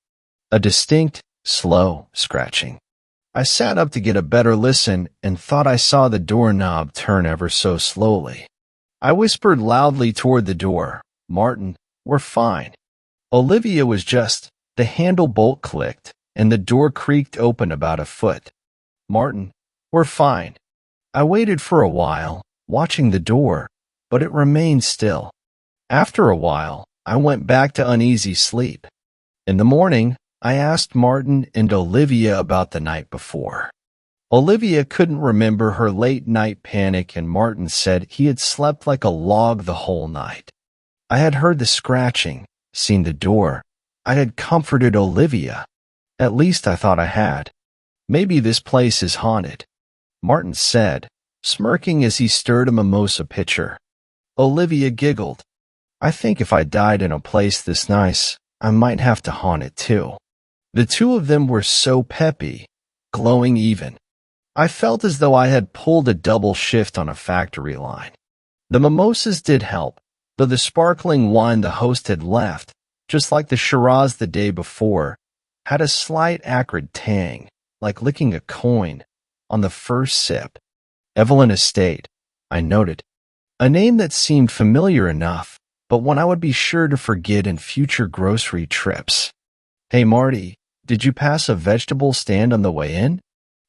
A distinct, slow scratching. I sat up to get a better listen and thought I saw the doorknob turn ever so slowly. I whispered loudly toward the door, "Martin, we're fine." Olivia was just, the handle bolt clicked, and the door creaked open about a foot. "Martin, we're fine." I waited for a while, watching the door, but it remained still. After a while, I went back to uneasy sleep. In the morning, I asked Martin and Olivia about the night before. Olivia couldn't remember her late-night panic, and Martin said he had slept like a log the whole night. I had heard the scratching, seen the door. I had comforted Olivia. At least I thought I had. "Maybe this place is haunted," Martin said, smirking as he stirred a mimosa pitcher. Olivia giggled. "I think if I died in a place this nice, I might have to haunt it too." The two of them were so peppy, glowing even. I felt as though I had pulled a double shift on a factory line. The mimosas did help, though the sparkling wine the host had left, just like the Shiraz the day before, had a slight acrid tang, like licking a coin, on the first sip. Evelyn Estate, I noted. A name that seemed familiar enough, but one I would be sure to forget in future grocery trips. "Hey Marty, did you pass a vegetable stand on the way in?"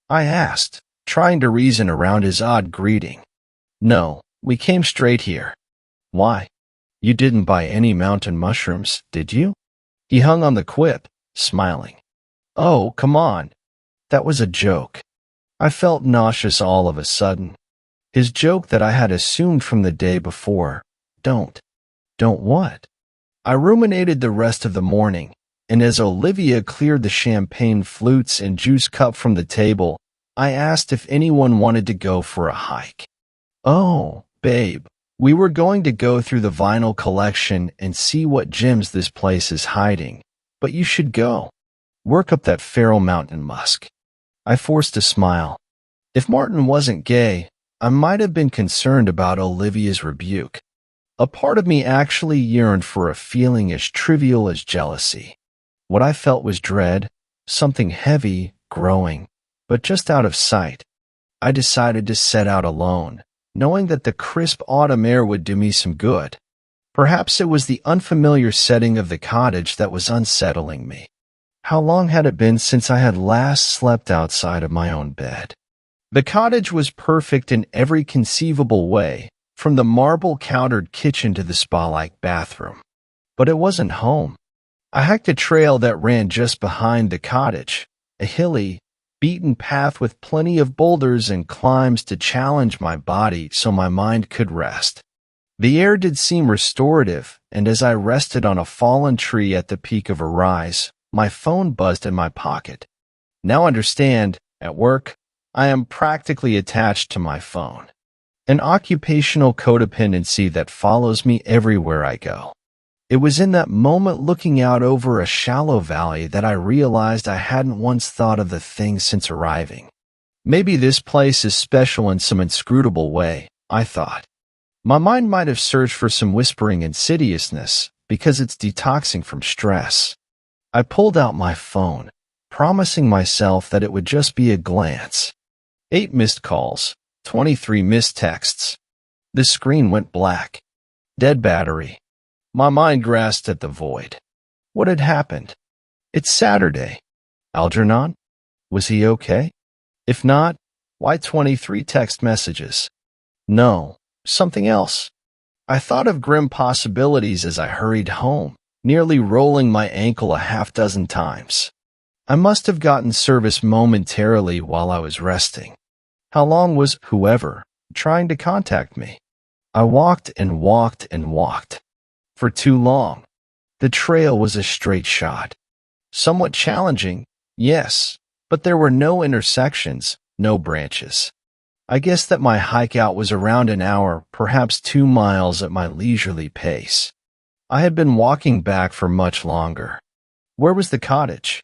I asked, trying to reason around his odd greeting. "No, we came straight here." "Why? You didn't buy any mountain mushrooms, did you?" He hung on the quip, smiling. "Oh, come on. That was a joke." I felt nauseous all of a sudden. His joke that I had assumed from the day before. Don't what? I ruminated the rest of the morning, and as Olivia cleared the champagne flutes and juice cup from the table, I asked if anyone wanted to go for a hike. "Oh, babe, we were going to go through the vinyl collection and see what gems this place is hiding, but you should go. Work up that feral mountain musk." I forced a smile. If Martin wasn't gay, I might have been concerned about Olivia's rebuke. A part of me actually yearned for a feeling as trivial as jealousy. What I felt was dread, something heavy, growing, but just out of sight. I decided to set out alone, knowing that the crisp autumn air would do me some good. Perhaps it was the unfamiliar setting of the cottage that was unsettling me. How long had it been since I had last slept outside of my own bed? The cottage was perfect in every conceivable way, from the marble-countered kitchen to the spa-like bathroom. But it wasn't home. I hiked a trail that ran just behind the cottage, a hilly, beaten path with plenty of boulders and climbs to challenge my body so my mind could rest. The air did seem restorative, and as I rested on a fallen tree at the peak of a rise, my phone buzzed in my pocket. Now understand, at work, I am practically attached to my phone. An occupational codependency that follows me everywhere I go. It was in that moment looking out over a shallow valley that I realized I hadn't once thought of the thing since arriving. Maybe this place is special in some inscrutable way, I thought. My mind might have searched for some whispering insidiousness because it's detoxing from stress. I pulled out my phone, promising myself that it would just be a glance. 8 missed calls, 23 missed texts. The screen went black. Dead battery. My mind grasped at the void. What had happened? It's Saturday. Algernon? Was he okay? If not, why 23 text messages? No, something else. I thought of grim possibilities as I hurried home, nearly rolling my ankle a half-dozen times. I must have gotten service momentarily while I was resting. How long was whoever trying to contact me? I walked and walked and walked. For too long. The trail was a straight shot. Somewhat challenging, yes, but there were no intersections, no branches. I guess that my hike out was around an hour, perhaps 2 miles at my leisurely pace. I had been walking back for much longer. Where was the cottage?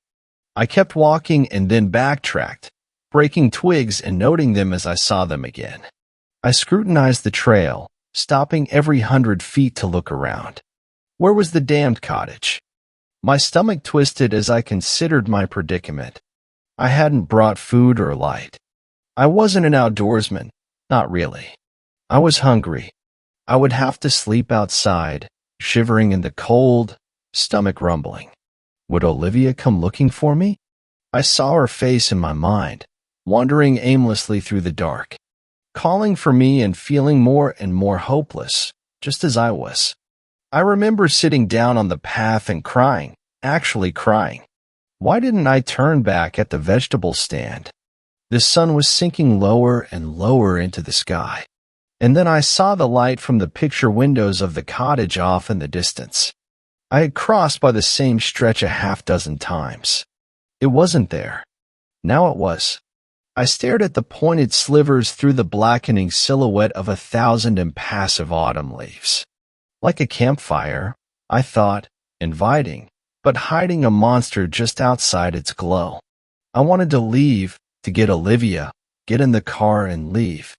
I kept walking and then backtracked, breaking twigs and noting them as I saw them again. I scrutinized the trail, stopping every 100 feet to look around. Where was the damned cottage? My stomach twisted as I considered my predicament. I hadn't brought food or light. I wasn't an outdoorsman, not really. I was hungry. I would have to sleep outside, shivering in the cold, stomach rumbling. Would Olivia come looking for me? I saw her face in my mind, wandering aimlessly through the dark, calling for me and feeling more and more hopeless, just as I was. I remember sitting down on the path and crying, actually crying. Why didn't I turn back at the vegetable stand? The sun was sinking lower and lower into the sky, and then I saw the light from the picture windows of the cottage off in the distance. I had crossed by the same stretch a half-dozen times. It wasn't there. Now it was. I stared at the pointed slivers through the blackening silhouette of 1,000 impassive autumn leaves. Like a campfire, I thought, inviting, but hiding a monster just outside its glow. I wanted to leave, to get Olivia, get in the car and leave.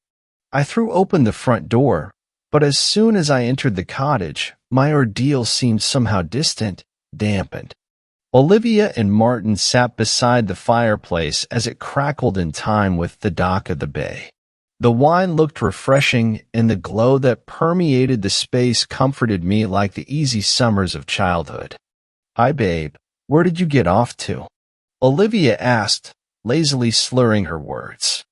I threw open the front door, but as soon as I entered the cottage, my ordeal seemed somehow distant, dampened. Olivia and Martin sat beside the fireplace as it crackled in time with the dock of the bay. The wine looked refreshing, and the glow that permeated the space comforted me like the easy summers of childhood. "Hi, babe. Where did you get off to?" Olivia asked, lazily slurring her words.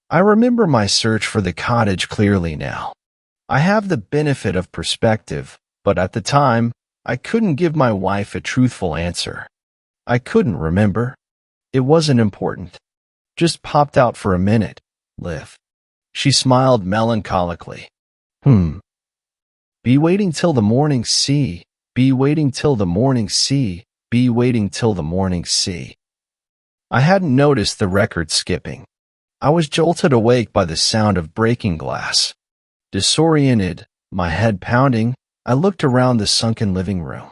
I remember my search for the cottage clearly now. I have the benefit of perspective, but at the time, I couldn't give my wife a truthful answer. I couldn't remember. It wasn't important. Just popped out for a minute. Live. She smiled melancholically. Be waiting till the morning sea. Be waiting till the morning sea. Be waiting till the morning sea. I hadn't noticed the record skipping. I was jolted awake by the sound of breaking glass. Disoriented, my head pounding, I looked around the sunken living room.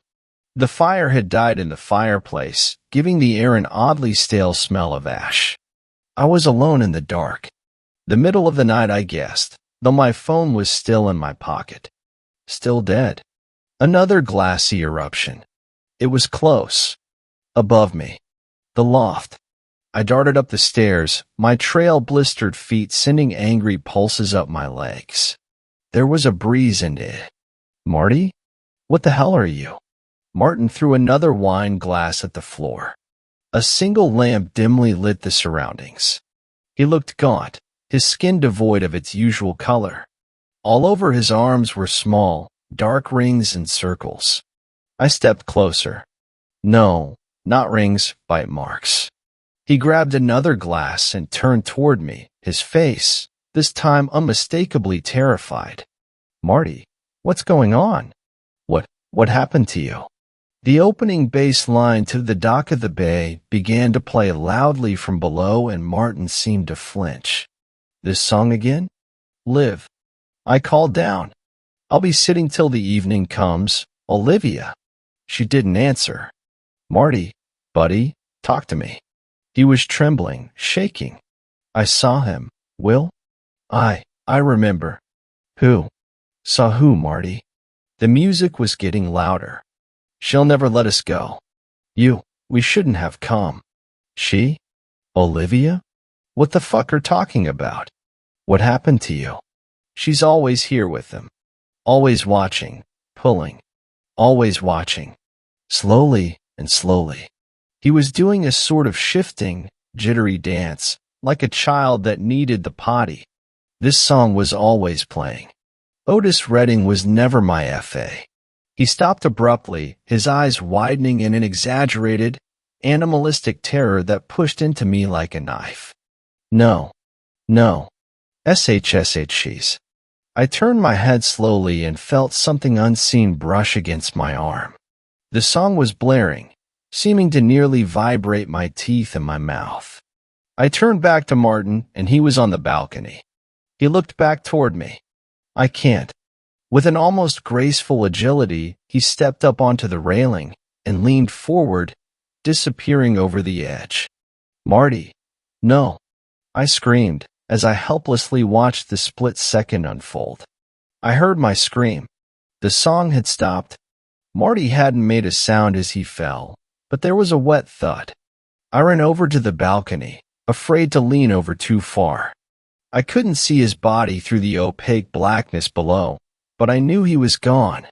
The fire had died in the fireplace, giving the air an oddly stale smell of ash. I was alone in the dark. The middle of the night, I guessed, though my phone was still in my pocket. Still dead. Another glassy eruption. It was close. Above me. The loft. I darted up the stairs, my trail-blistered feet sending angry pulses up my legs. There was a breeze in it. "Marty? What the hell are you?" Martin threw another wine glass at the floor. A single lamp dimly lit the surroundings. He looked gaunt, his skin devoid of its usual color. All over his arms were small, dark rings and circles. I stepped closer. No, not rings, bite marks. He grabbed another glass and turned toward me, his face, this time unmistakably terrified. Marty, what's going on? What happened to you? The opening bass line to The Dock of the Bay began to play loudly from below, and Martin seemed to flinch. This song again? Liv. I called down. I'll be sitting till the evening comes. Olivia. She didn't answer. Marty, buddy, talk to me. He was trembling, shaking. I saw him. Will? I remember. Who? Saw who, Marty? The music was getting louder. She'll never let us go. We shouldn't have come. She? Olivia? What the fuck are talking about? What happened to you? She's always here with him. Always watching, pulling. Always watching. Slowly and slowly. He was doing a sort of shifting, jittery dance, like a child that needed the potty. This song was always playing. Otis Redding was never my F.A. He stopped abruptly, his eyes widening in an exaggerated, animalistic terror that pushed into me like a knife. No. She's. I turned my head slowly and felt something unseen brush against my arm. The song was blaring, seeming to nearly vibrate my teeth in my mouth. I turned back to Martin, and he was on the balcony. He looked back toward me. I can't. With an almost graceful agility, he stepped up onto the railing and leaned forward, disappearing over the edge. Marty. No. I screamed as I helplessly watched the split second unfold. I heard my scream. The song had stopped. Marty hadn't made a sound as he fell, but there was a wet thud. I ran over to the balcony, afraid to lean over too far. I couldn't see his body through the opaque blackness below, but I knew he was gone.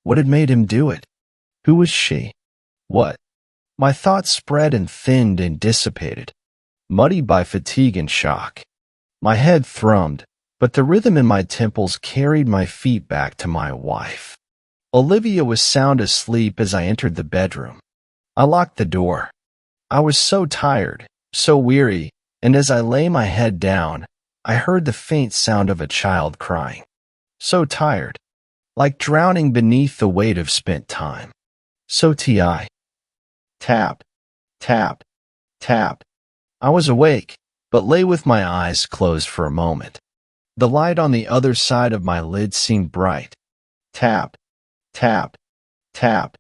What had made him do it? Who was she? What? My thoughts spread and thinned and dissipated, muddied by fatigue and shock. My head thrummed, but the rhythm in my temples carried my feet back to my wife. Olivia was sound asleep as I entered the bedroom. I locked the door. I was so tired, so weary, and as I lay my head down, I heard the faint sound of a child crying. So tired, like drowning beneath the weight of spent time. So T.I. Tap, tap, tap. I was awake, but lay with my eyes closed for a moment. The light on the other side of my lid seemed bright. Tap, tap, tap.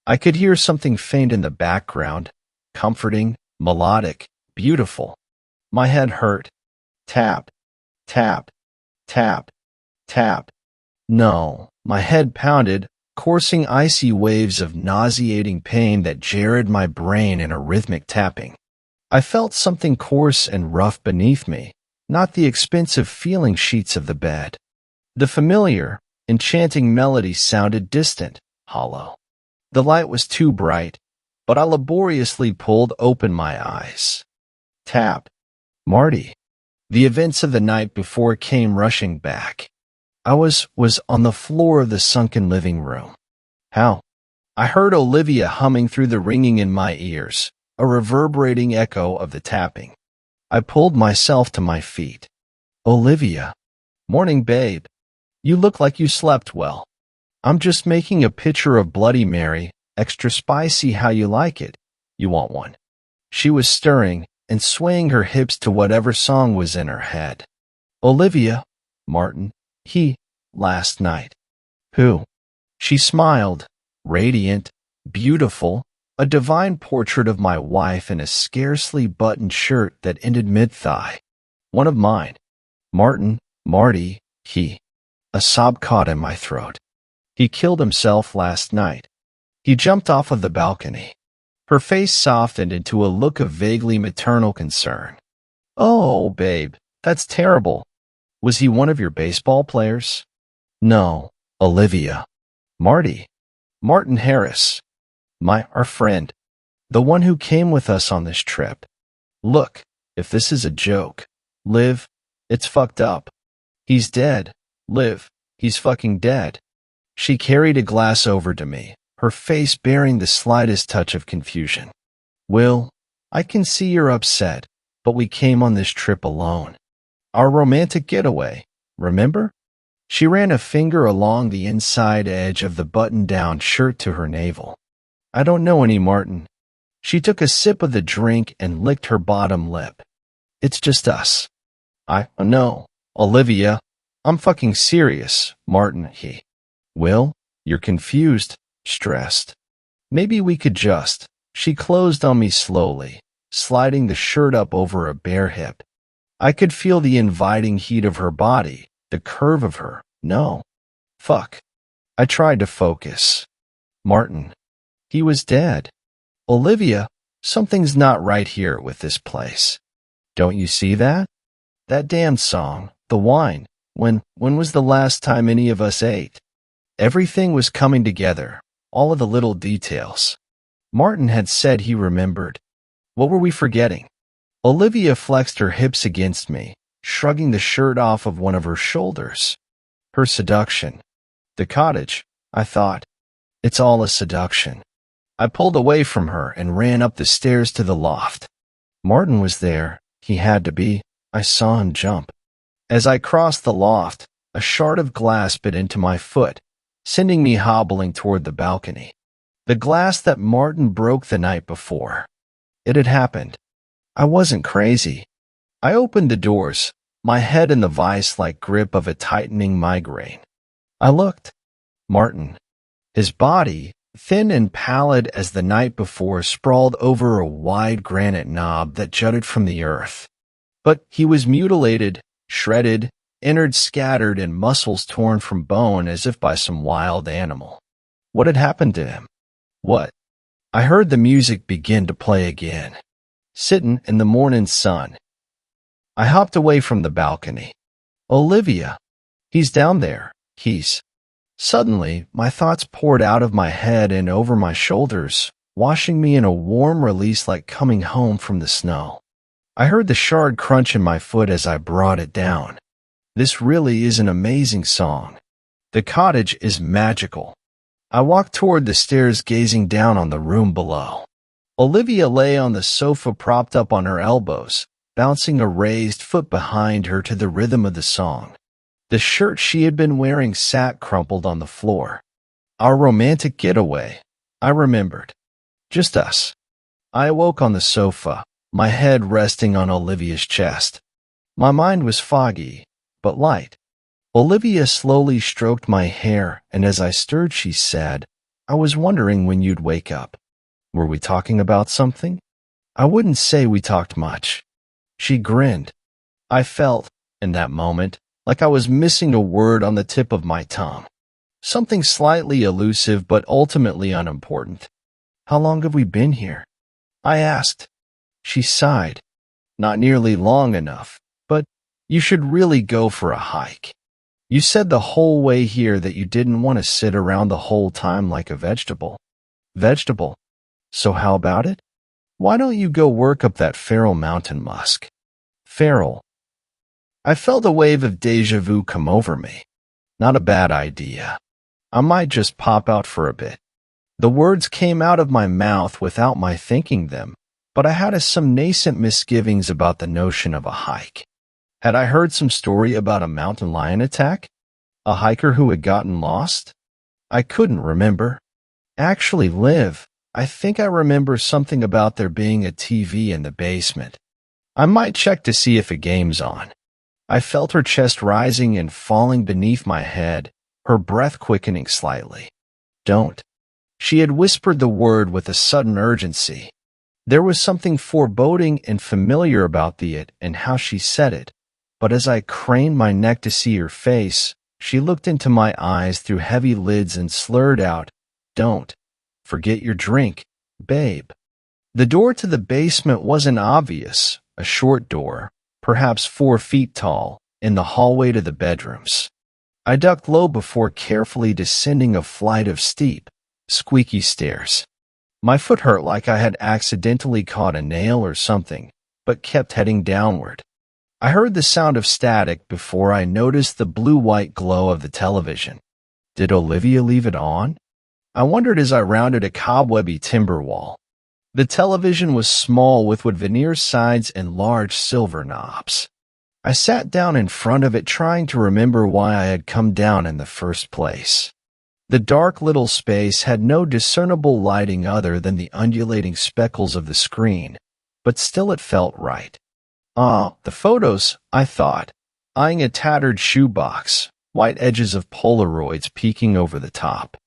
I could hear something faint in the background, comforting, melodic, beautiful. My head hurt. Tap, tap, tap, tap. No, my head pounded, coursing icy waves of nauseating pain that jarred my brain in a rhythmic tapping. I felt something coarse and rough beneath me, not the expensive feeling sheets of the bed. The familiar, enchanting melody sounded distant, hollow. The light was too bright, but I laboriously pulled open my eyes. Tap. Marty. The events of the night before came rushing back. I was on the floor of the sunken living room. How? I heard Olivia humming through the ringing in my ears, a reverberating echo of the tapping. I pulled myself to my feet. Olivia. Morning, babe. You look like you slept well. I'm just making a pitcher of Bloody Mary, extra spicy how you like it. You want one? She was stirring and swaying her hips to whatever song was in her head. Olivia. Martin. He. Last night. Who? She smiled, radiant, beautiful, a divine portrait of my wife in a scarcely buttoned shirt that ended mid-thigh. One of mine. Martin. Marty. He. A sob caught in my throat. He killed himself last night. He jumped off of the balcony. Her face softened into a look of vaguely maternal concern. Oh, babe, that's terrible. Was he one of your baseball players? No, Olivia. Marty. Martin Harris. Our friend. The one who came with us on this trip. Look, if this is a joke, Liv, it's fucked up. He's dead. Liv, he's fucking dead. She carried a glass over to me, her face bearing the slightest touch of confusion. Will, I can see you're upset, but we came on this trip alone. Our romantic getaway, remember? She ran a finger along the inside edge of the button-down shirt to her navel. I don't know any, Martin. She took a sip of the drink and licked her bottom lip. It's just us. I know, Olivia. I'm fucking serious, Martin, he. Will, you're confused, stressed. Maybe we could just. She closed on me slowly, sliding the shirt up over a bare hip. I could feel the inviting heat of her body, the curve of her. No. Fuck. I tried to focus. Martin. He was dead. Olivia, something's not right here with this place. Don't you see that? That damn song, the wine. When was the last time any of us ate? Everything was coming together, all of the little details. Martin had said he remembered. What were we forgetting? Olivia flexed her hips against me, shrugging the shirt off of one of her shoulders. Her seduction. The cottage, I thought. It's all a seduction. I pulled away from her and ran up the stairs to the loft. Martin was there. He had to be. I saw him jump. As I crossed the loft, a shard of glass bit into my foot, sending me hobbling toward the balcony. The glass that Martin broke the night before. It had happened. I wasn't crazy. I opened the doors, my head in the vice-like grip of a tightening migraine. I looked. Martin. His body, thin and pallid as the night before, sprawled over a wide granite knob that jutted from the earth. But he was mutilated, shredded, innards scattered, and muscles torn from bone as if by some wild animal. What had happened to him? What? I heard the music begin to play again. Sittin' in the morning sun. I hopped away from the balcony. Olivia. He's down there. Suddenly, my thoughts poured out of my head and over my shoulders, washing me in a warm release like coming home from the snow. I heard the shard crunch in my foot as I brought it down. This really is an amazing song. The cottage is magical. I walked toward the stairs, gazing down on the room below. Olivia lay on the sofa, propped up on her elbows, bouncing a raised foot behind her to the rhythm of the song. The shirt she had been wearing sat crumpled on the floor. Our romantic getaway, I remembered. Just us. I awoke on the sofa, my head resting on Olivia's chest. My mind was foggy, but light. Olivia slowly stroked my hair, and as I stirred, she said, I was wondering when you'd wake up. Were we talking about something? I wouldn't say we talked much. She grinned. I felt, in that moment, like I was missing a word on the tip of my tongue. Something slightly elusive but ultimately unimportant. How long have we been here? I asked. She sighed. Not nearly long enough, but you should really go for a hike. You said the whole way here that you didn't want to sit around the whole time like a vegetable. Vegetable? So how about it? Why don't you go work up that feral mountain musk? Feral. I felt a wave of déjà vu come over me. Not a bad idea. I might just pop out for a bit. The words came out of my mouth without my thinking them, but I had some nascent misgivings about the notion of a hike. Had I heard some story about a mountain lion attack? A hiker who had gotten lost? I couldn't remember. Actually, Liv, I think I remember something about there being a TV in the basement. I might check to see if a game's on. I felt her chest rising and falling beneath my head, her breath quickening slightly. Don't. She had whispered the word with a sudden urgency. There was something foreboding and familiar about it and how she said it, but as I craned my neck to see her face, she looked into my eyes through heavy lids and slurred out, Don't. Forget your drink, babe. The door to the basement wasn't obvious, a short door, perhaps 4 feet tall, in the hallway to the bedrooms. I ducked low before carefully descending a flight of steep, squeaky stairs. My foot hurt like I had accidentally caught a nail or something, but kept heading downward. I heard the sound of static before I noticed the blue-white glow of the television. Did Olivia leave it on? I wondered as I rounded a cobwebby timber wall. The television was small with wood veneer sides and large silver knobs. I sat down in front of it trying to remember why I had come down in the first place. The dark little space had no discernible lighting other than the undulating speckles of the screen, but still it felt right. Ah, the photos, I thought, eyeing a tattered shoebox, white edges of Polaroids peeking over the top.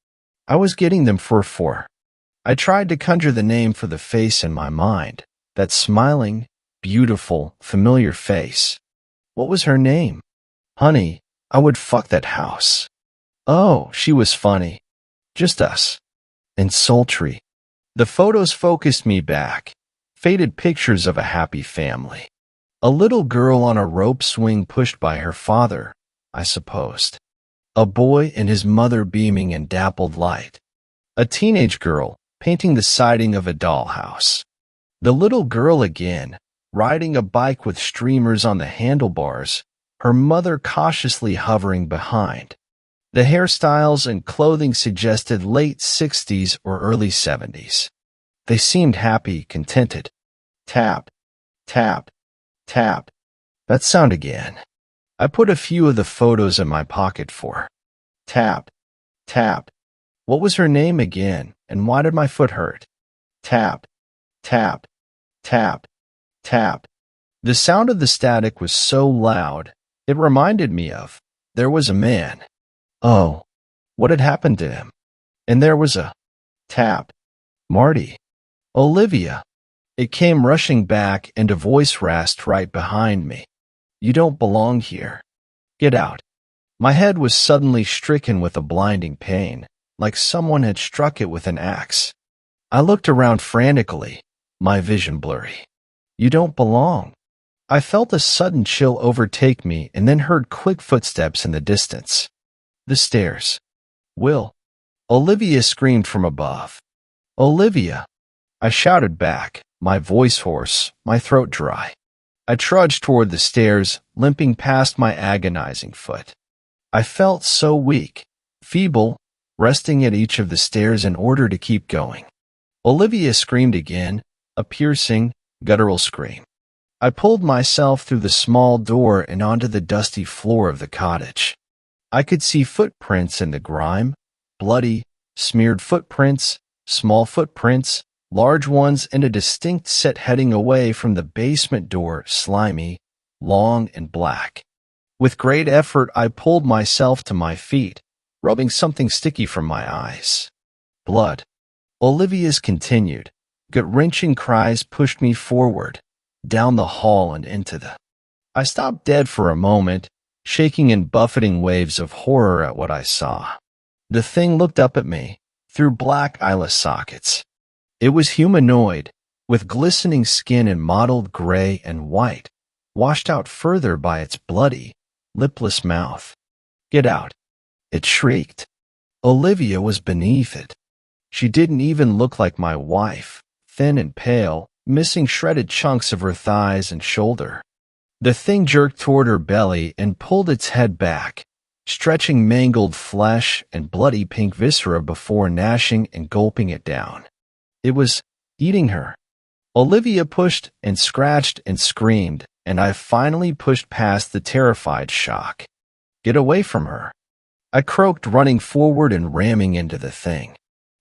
I was getting them for 4. I tried to conjure the name for the face in my mind, that smiling, beautiful, familiar face. What was her name? Honey, I would fuck that house. Oh, she was funny. Just us. And sultry. The photos focused me back. Faded pictures of a happy family. A little girl on a rope swing pushed by her father, I supposed. A boy and his mother beaming in dappled light. A teenage girl painting the siding of a dollhouse. The little girl again, riding a bike with streamers on the handlebars, her mother cautiously hovering behind. The hairstyles and clothing suggested late 60s or early 70s. They seemed happy, contented. Tap, tap, tap. That sound again. I put a few of the photos in my pocket for. Tap, tap. What was her name again, and why did my foot hurt? Tap, tap, tap, tap. The sound of the static was so loud, it reminded me of, there was a man. Oh, what had happened to him? And there was a tap. Marty. Olivia. It came rushing back, and a voice rasped right behind me. You don't belong here. Get out. My head was suddenly stricken with a blinding pain, like someone had struck it with an axe. I looked around frantically, my vision blurry. You don't belong. I felt a sudden chill overtake me and then heard quick footsteps in the distance. The stairs. Will. Olivia screamed from above. Olivia. I shouted back, my voice hoarse, my throat dry. I trudged toward the stairs, limping past my agonizing foot. I felt so weak, feeble, resting at each of the stairs in order to keep going. Olivia screamed again, a piercing, guttural scream. I pulled myself through the small door and onto the dusty floor of the cottage. I could see footprints in the grime, bloody, smeared footprints, small footprints, large ones, and a distinct set heading away from the basement door, slimy, long, and black. With great effort, I pulled myself to my feet, rubbing something sticky from my eyes. Blood. Olivia's continued. Gut-wrenching cries pushed me forward, down the hall and into the... I stopped dead for a moment, shaking in buffeting waves of horror at what I saw. The thing looked up at me, through black eyeless sockets. It was humanoid, with glistening skin in mottled gray and white, washed out further by its bloody, lipless mouth. Get out. It shrieked. Olivia was beneath it. She didn't even look like my wife, thin and pale, missing shredded chunks of her thighs and shoulder. The thing jerked toward her belly and pulled its head back, stretching mangled flesh and bloody pink viscera before gnashing and gulping it down. It was eating her. Olivia pushed and scratched and screamed, and I finally pushed past the terrified shock. Get away from her. I croaked, running forward and ramming into the thing.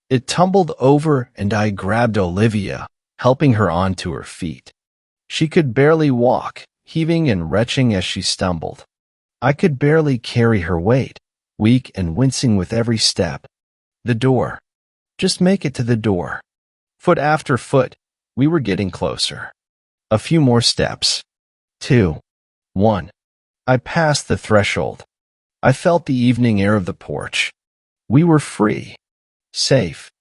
It tumbled over, and I grabbed Olivia, helping her onto her feet. She could barely walk, heaving and retching as she stumbled. I could barely carry her weight, weak and wincing with every step. The door. Just make it to the door. Foot after foot, we were getting closer. A few more steps. 2. 1. I passed the threshold. I felt the evening air of the porch. We were free. Safe.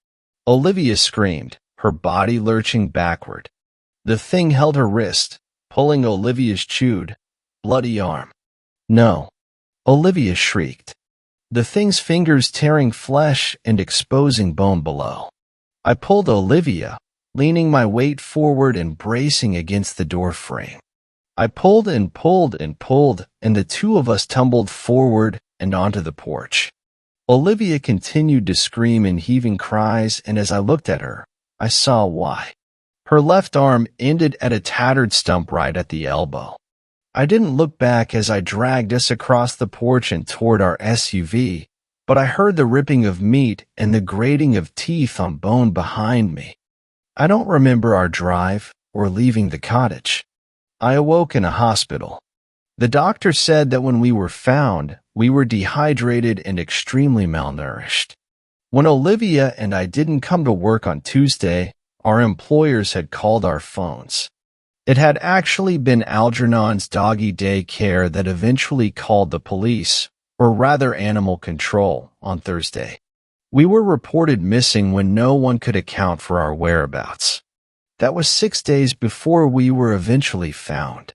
Olivia screamed, her body lurching backward. The thing held her wrist, pulling Olivia's chewed, bloody arm. No. Olivia shrieked. The thing's fingers tearing flesh and exposing bone below. I pulled Olivia, leaning my weight forward and bracing against the door frame. I pulled and pulled and pulled, and the two of us tumbled forward and onto the porch. Olivia continued to scream in heaving cries, and as I looked at her, I saw why. Her left arm ended at a tattered stump right at the elbow. I didn't look back as I dragged us across the porch and toward our SUV, but I heard the ripping of meat and the grating of teeth on bone behind me. I don't remember our drive or leaving the cottage. I awoke in a hospital. The doctor said that when we were found, we were dehydrated and extremely malnourished. When Olivia and I didn't come to work on Tuesday, our employers had called our phones. It had actually been Algernon's doggy daycare that eventually called the police, or rather animal control, on Thursday. We were reported missing when no one could account for our whereabouts. That was 6 days before we were eventually found.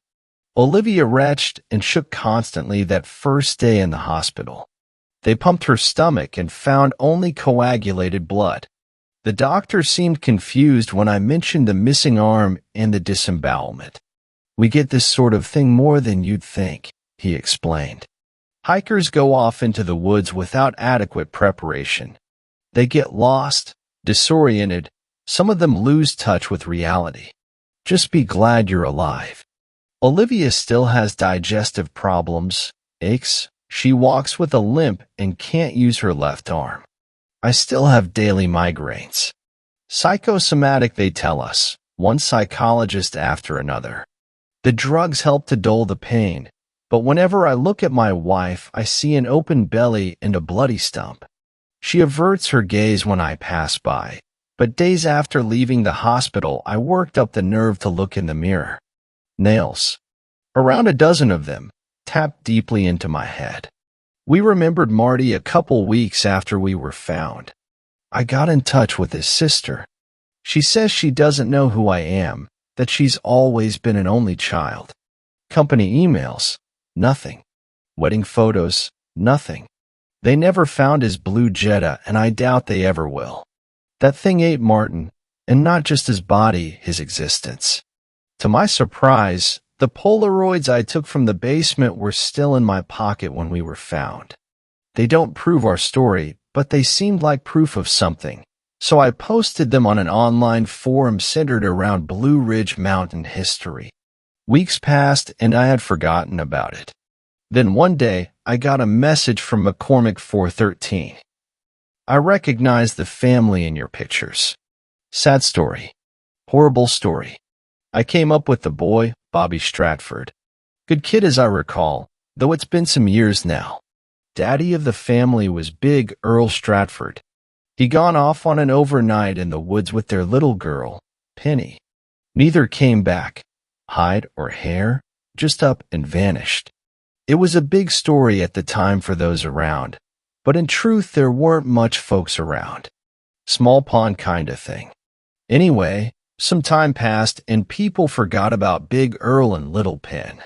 Olivia retched and shook constantly that first day in the hospital. They pumped her stomach and found only coagulated blood. The doctor seemed confused when I mentioned the missing arm and the disembowelment. "We get this sort of thing more than you'd think," he explained. Hikers go off into the woods without adequate preparation. They get lost, disoriented. Some of them lose touch with reality. Just be glad you're alive. Olivia still has digestive problems, aches. She walks with a limp and can't use her left arm. I still have daily migraines. Psychosomatic, they tell us, one psychologist after another. The drugs help to dull the pain, but whenever I look at my wife, I see an open belly and a bloody stump. She averts her gaze when I pass by, but days after leaving the hospital, I worked up the nerve to look in the mirror. Nails, around a dozen of them, tapped deeply into my head. We remembered Marty a couple weeks after we were found. I got in touch with his sister. She says she doesn't know who I am, that she's always been an only child. Company emails, nothing. Wedding photos, nothing. They never found his blue Jetta, and I doubt they ever will. That thing ate Martin, and not just his body, his existence. To my surprise, the Polaroids I took from the basement were still in my pocket when we were found. They don't prove our story, but they seemed like proof of something, so I posted them on an online forum centered around Blue Ridge Mountain history. Weeks passed and I had forgotten about it. Then one day, I got a message from McCormick 413. "I recognize the family in your pictures. Sad story. Horrible story. I came up with the boy, Bobby Stratford. Good kid as I recall, though it's been some years now. Daddy of the family was Big Earl Stratford. He gone off on an overnight in the woods with their little girl, Penny. Neither came back, hide or hair, just up and vanished. It was a big story at the time for those around, but in truth there weren't much folks around. Small pond kind of thing. Anyway, some time passed and people forgot about Big Earl and Little Pen.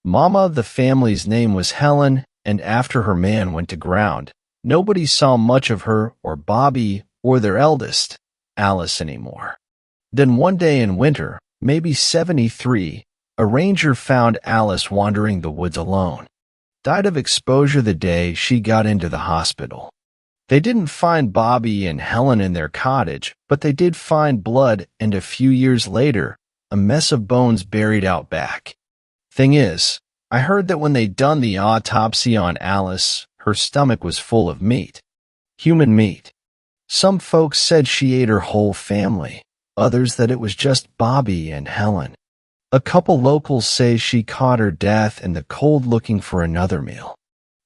Mama of the family's name was Helen, and after her man went to ground, nobody saw much of her or Bobby or their eldest, Alice, anymore. Then one day in winter, maybe 73, a ranger found Alice wandering the woods alone. Died of exposure the day she got into the hospital. They didn't find Bobby and Helen in their cottage, but they did find blood and a few years later, a mess of bones buried out back. Thing is, I heard that when they done the autopsy on Alice, her stomach was full of meat. Human meat. Some folks said she ate her whole family, others that it was just Bobby and Helen. A couple locals say she caught her death in the cold looking for another meal.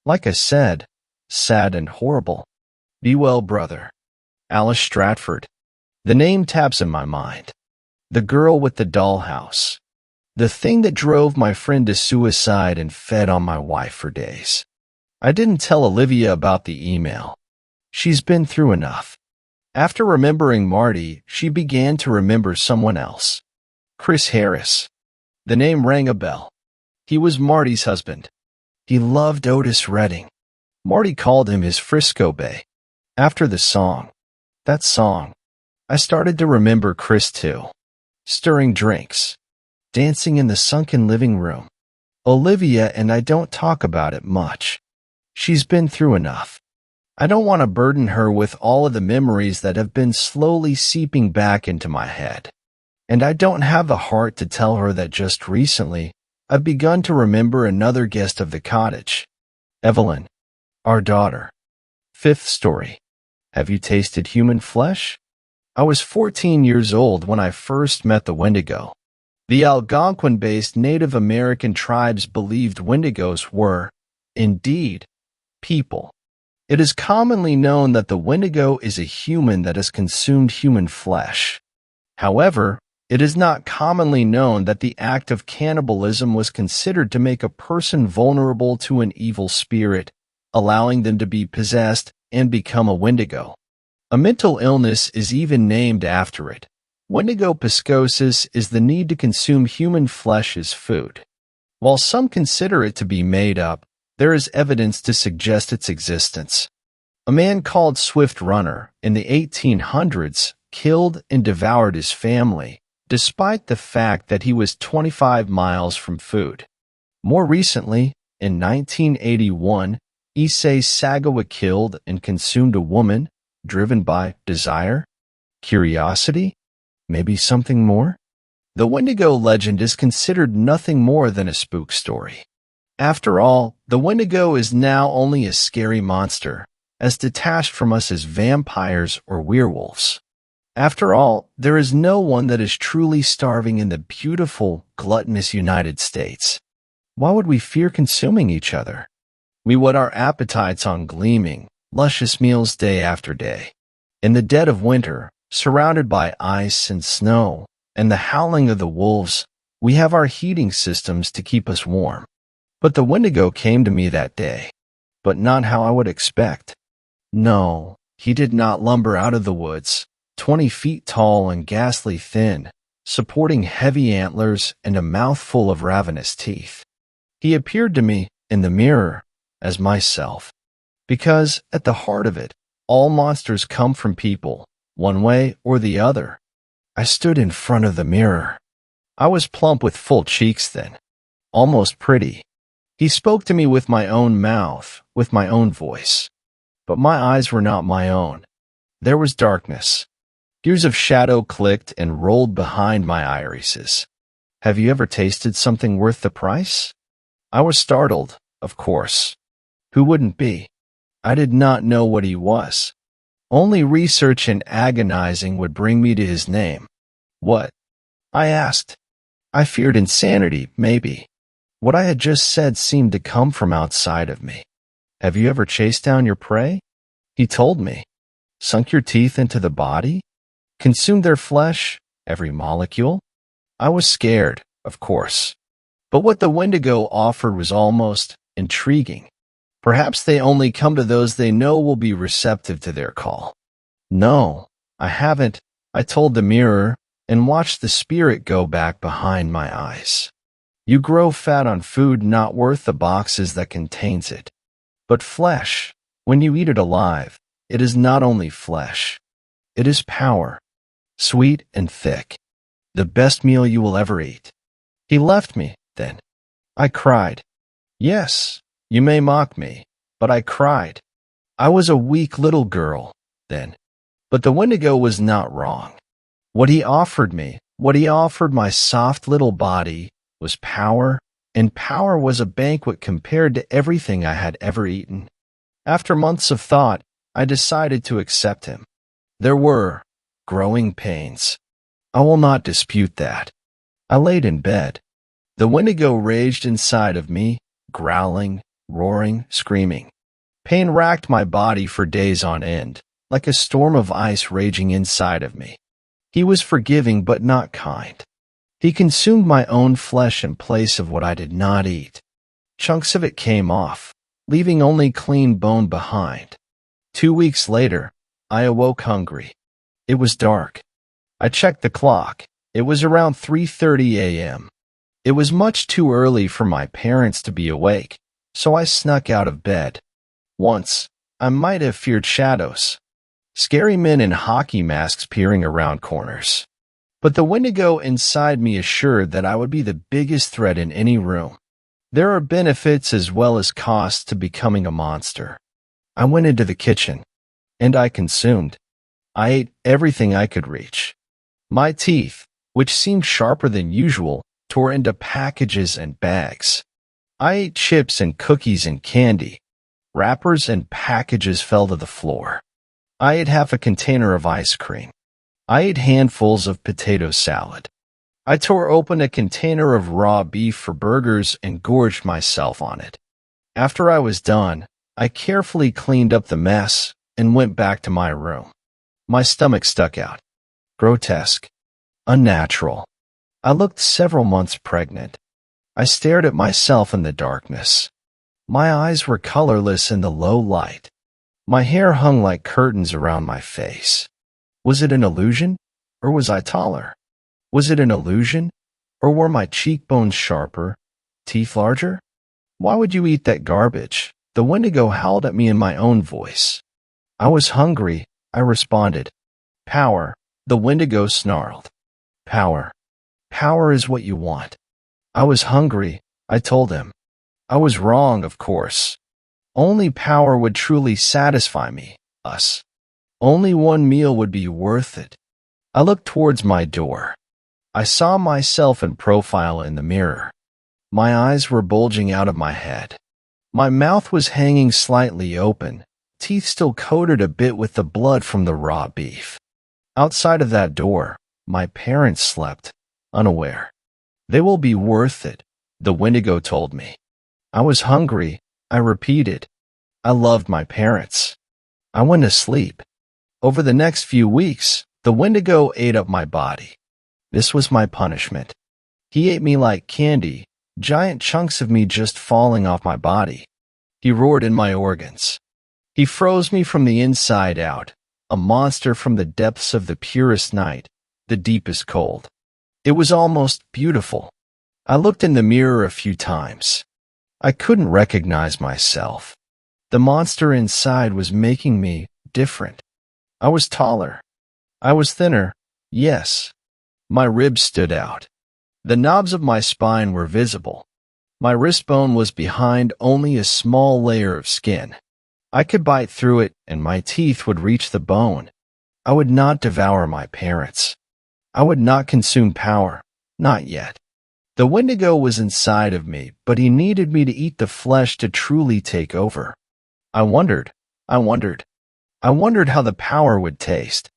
Like I said, sad and horrible. Be well, brother. Alice Stratford. The name taps in my mind. The girl with the dollhouse. The thing that drove my friend to suicide and fed on my wife for days. I didn't tell Olivia about the email. She's been through enough. After remembering Marty, she began to remember someone else. Chris Harris. The name rang a bell. He was Marty's husband. He loved Otis Redding. Marty called him his Frisco Bay. After the song, that song, I started to remember Chris too. Stirring drinks, dancing in the sunken living room. Olivia and I don't talk about it much. She's been through enough. I don't want to burden her with all of the memories that have been slowly seeping back into my head. And I don't have the heart to tell her that just recently I've begun to remember another guest of the cottage, Evelyn, our daughter. Fifth story. Have you tasted human flesh? I was 14 years old when I first met the Wendigo. The Algonquin-based Native American tribes believed Wendigos were, indeed, people. It is commonly known that the Wendigo is a human that has consumed human flesh. However, it is not commonly known that the act of cannibalism was considered to make a person vulnerable to an evil spirit, allowing them to be possessed and become a Wendigo. A mental illness is even named after it. Wendigo psychosis is the need to consume human flesh as food. While some consider it to be made up, there is evidence to suggest its existence. A man called Swift Runner in the 1800s killed and devoured his family, despite the fact that he was 25 miles from food. More recently, in 1981, Issei Sagawa killed and consumed a woman, driven by desire, curiosity, maybe something more? The Wendigo legend is considered nothing more than a spook story. After all, the Wendigo is now only a scary monster, as detached from us as vampires or werewolves. After all, there is no one that is truly starving in the beautiful, gluttonous United States. Why would we fear consuming each other? We whet our appetites on gleaming, luscious meals day after day. In the dead of winter, surrounded by ice and snow, and the howling of the wolves, we have our heating systems to keep us warm. But the Wendigo came to me that day, but not how I would expect. No, he did not lumber out of the woods, 20 feet tall and ghastly thin, supporting heavy antlers and a mouthful of ravenous teeth. He appeared to me, in the mirror, as myself. Because, at the heart of it, all monsters come from people, one way or the other. I stood in front of the mirror. I was plump with full cheeks then, almost pretty. He spoke to me with my own mouth, with my own voice. But my eyes were not my own. There was darkness. Gears of shadow clicked and rolled behind my irises. Have you ever tasted something worth the price? I was startled, of course. Who wouldn't be? I did not know what he was. Only research and agonizing would bring me to his name. What? I asked. I feared insanity, maybe. What I had just said seemed to come from outside of me. Have you ever chased down your prey? He told me. Sunk your teeth into the body? Consumed their flesh, every molecule? I was scared, of course. But what the Wendigo offered was almost intriguing. Perhaps they only come to those they know will be receptive to their call. No, I haven't, I told the mirror, and watched the spirit go back behind my eyes. You grow fat on food not worth the boxes that contains it. But flesh, when you eat it alive, it is not only flesh. It is power, sweet and thick, the best meal you will ever eat. He left me, then. I cried. Yes, you may mock me, but I cried. I was a weak little girl, then. But the Wendigo was not wrong. What he offered me, what he offered my soft little body, was power, and power was a banquet compared to everything I had ever eaten. After months of thought, I decided to accept him. There were growing pains. I will not dispute that. I laid in bed. The Wendigo raged inside of me, growling, roaring, screaming. Pain racked my body for days on end, like a storm of ice raging inside of me. He was forgiving but not kind. He consumed my own flesh in place of what I did not eat. Chunks of it came off, leaving only clean bone behind. 2 weeks later, I awoke hungry. It was dark. I checked the clock. It was around 3:30 a.m. It was much too early for my parents to be awake, so I snuck out of bed. Once, I might have feared shadows. Scary men in hockey masks peering around corners. But the Wendigo inside me assured that I would be the biggest threat in any room. There are benefits as well as costs to becoming a monster. I went into the kitchen, and I consumed. I ate everything I could reach. My teeth, which seemed sharper than usual, tore into packages and bags. I ate chips and cookies and candy. Wrappers and packages fell to the floor. I ate half a container of ice cream. I ate handfuls of potato salad. I tore open a container of raw beef for burgers and gorged myself on it. After I was done, I carefully cleaned up the mess and went back to my room. My stomach stuck out. Grotesque. Unnatural. I looked several months pregnant. I stared at myself in the darkness. My eyes were colorless in the low light. My hair hung like curtains around my face. Was it an illusion, or was I taller? Was it an illusion, or were my cheekbones sharper, teeth larger? Why would you eat that garbage? The Wendigo howled at me in my own voice. I was hungry, I responded. Power, the Wendigo snarled. Power. Power is what you want. I was hungry, I told him. I was wrong, of course. Only power would truly satisfy me, us. Only one meal would be worth it. I looked towards my door. I saw myself in profile in the mirror. My eyes were bulging out of my head. My mouth was hanging slightly open, teeth still coated a bit with the blood from the raw beef. Outside of that door, my parents slept, unaware. They will be worth it, the Wendigo told me. I was hungry, I repeated. I loved my parents. I went to sleep. Over the next few weeks, the Wendigo ate up my body. This was my punishment. He ate me like candy, giant chunks of me just falling off my body. He roared in my organs. He froze me from the inside out, a monster from the depths of the purest night, the deepest cold. It was almost beautiful. I looked in the mirror a few times. I couldn't recognize myself. The monster inside was making me different. I was taller. I was thinner, yes. My ribs stood out. The knobs of my spine were visible. My wrist bone was behind only a small layer of skin. I could bite through it and my teeth would reach the bone. I would not devour my parents. I would not consume power, not yet. The Wendigo was inside of me, but he needed me to eat the flesh to truly take over. I wondered how the power would taste.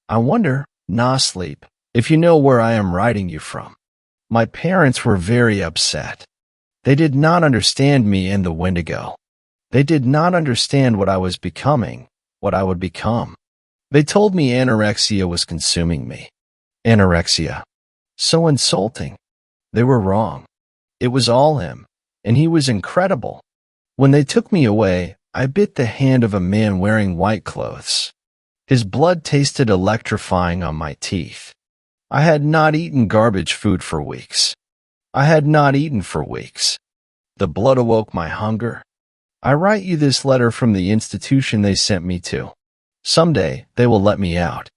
I wonder, nah sleep, if you know where I am writing you from. My parents were very upset. They did not understand me and the Wendigo. They did not understand what I was becoming, what I would become. They told me anorexia was consuming me. Anorexia. So insulting. They were wrong. It was all him, and he was incredible. When they took me away, I bit the hand of a man wearing white clothes. His blood tasted electrifying on my teeth. I had not eaten garbage food for weeks. I had not eaten for weeks. The blood awoke my hunger. I write you this letter from the institution they sent me to. Someday, they will let me out.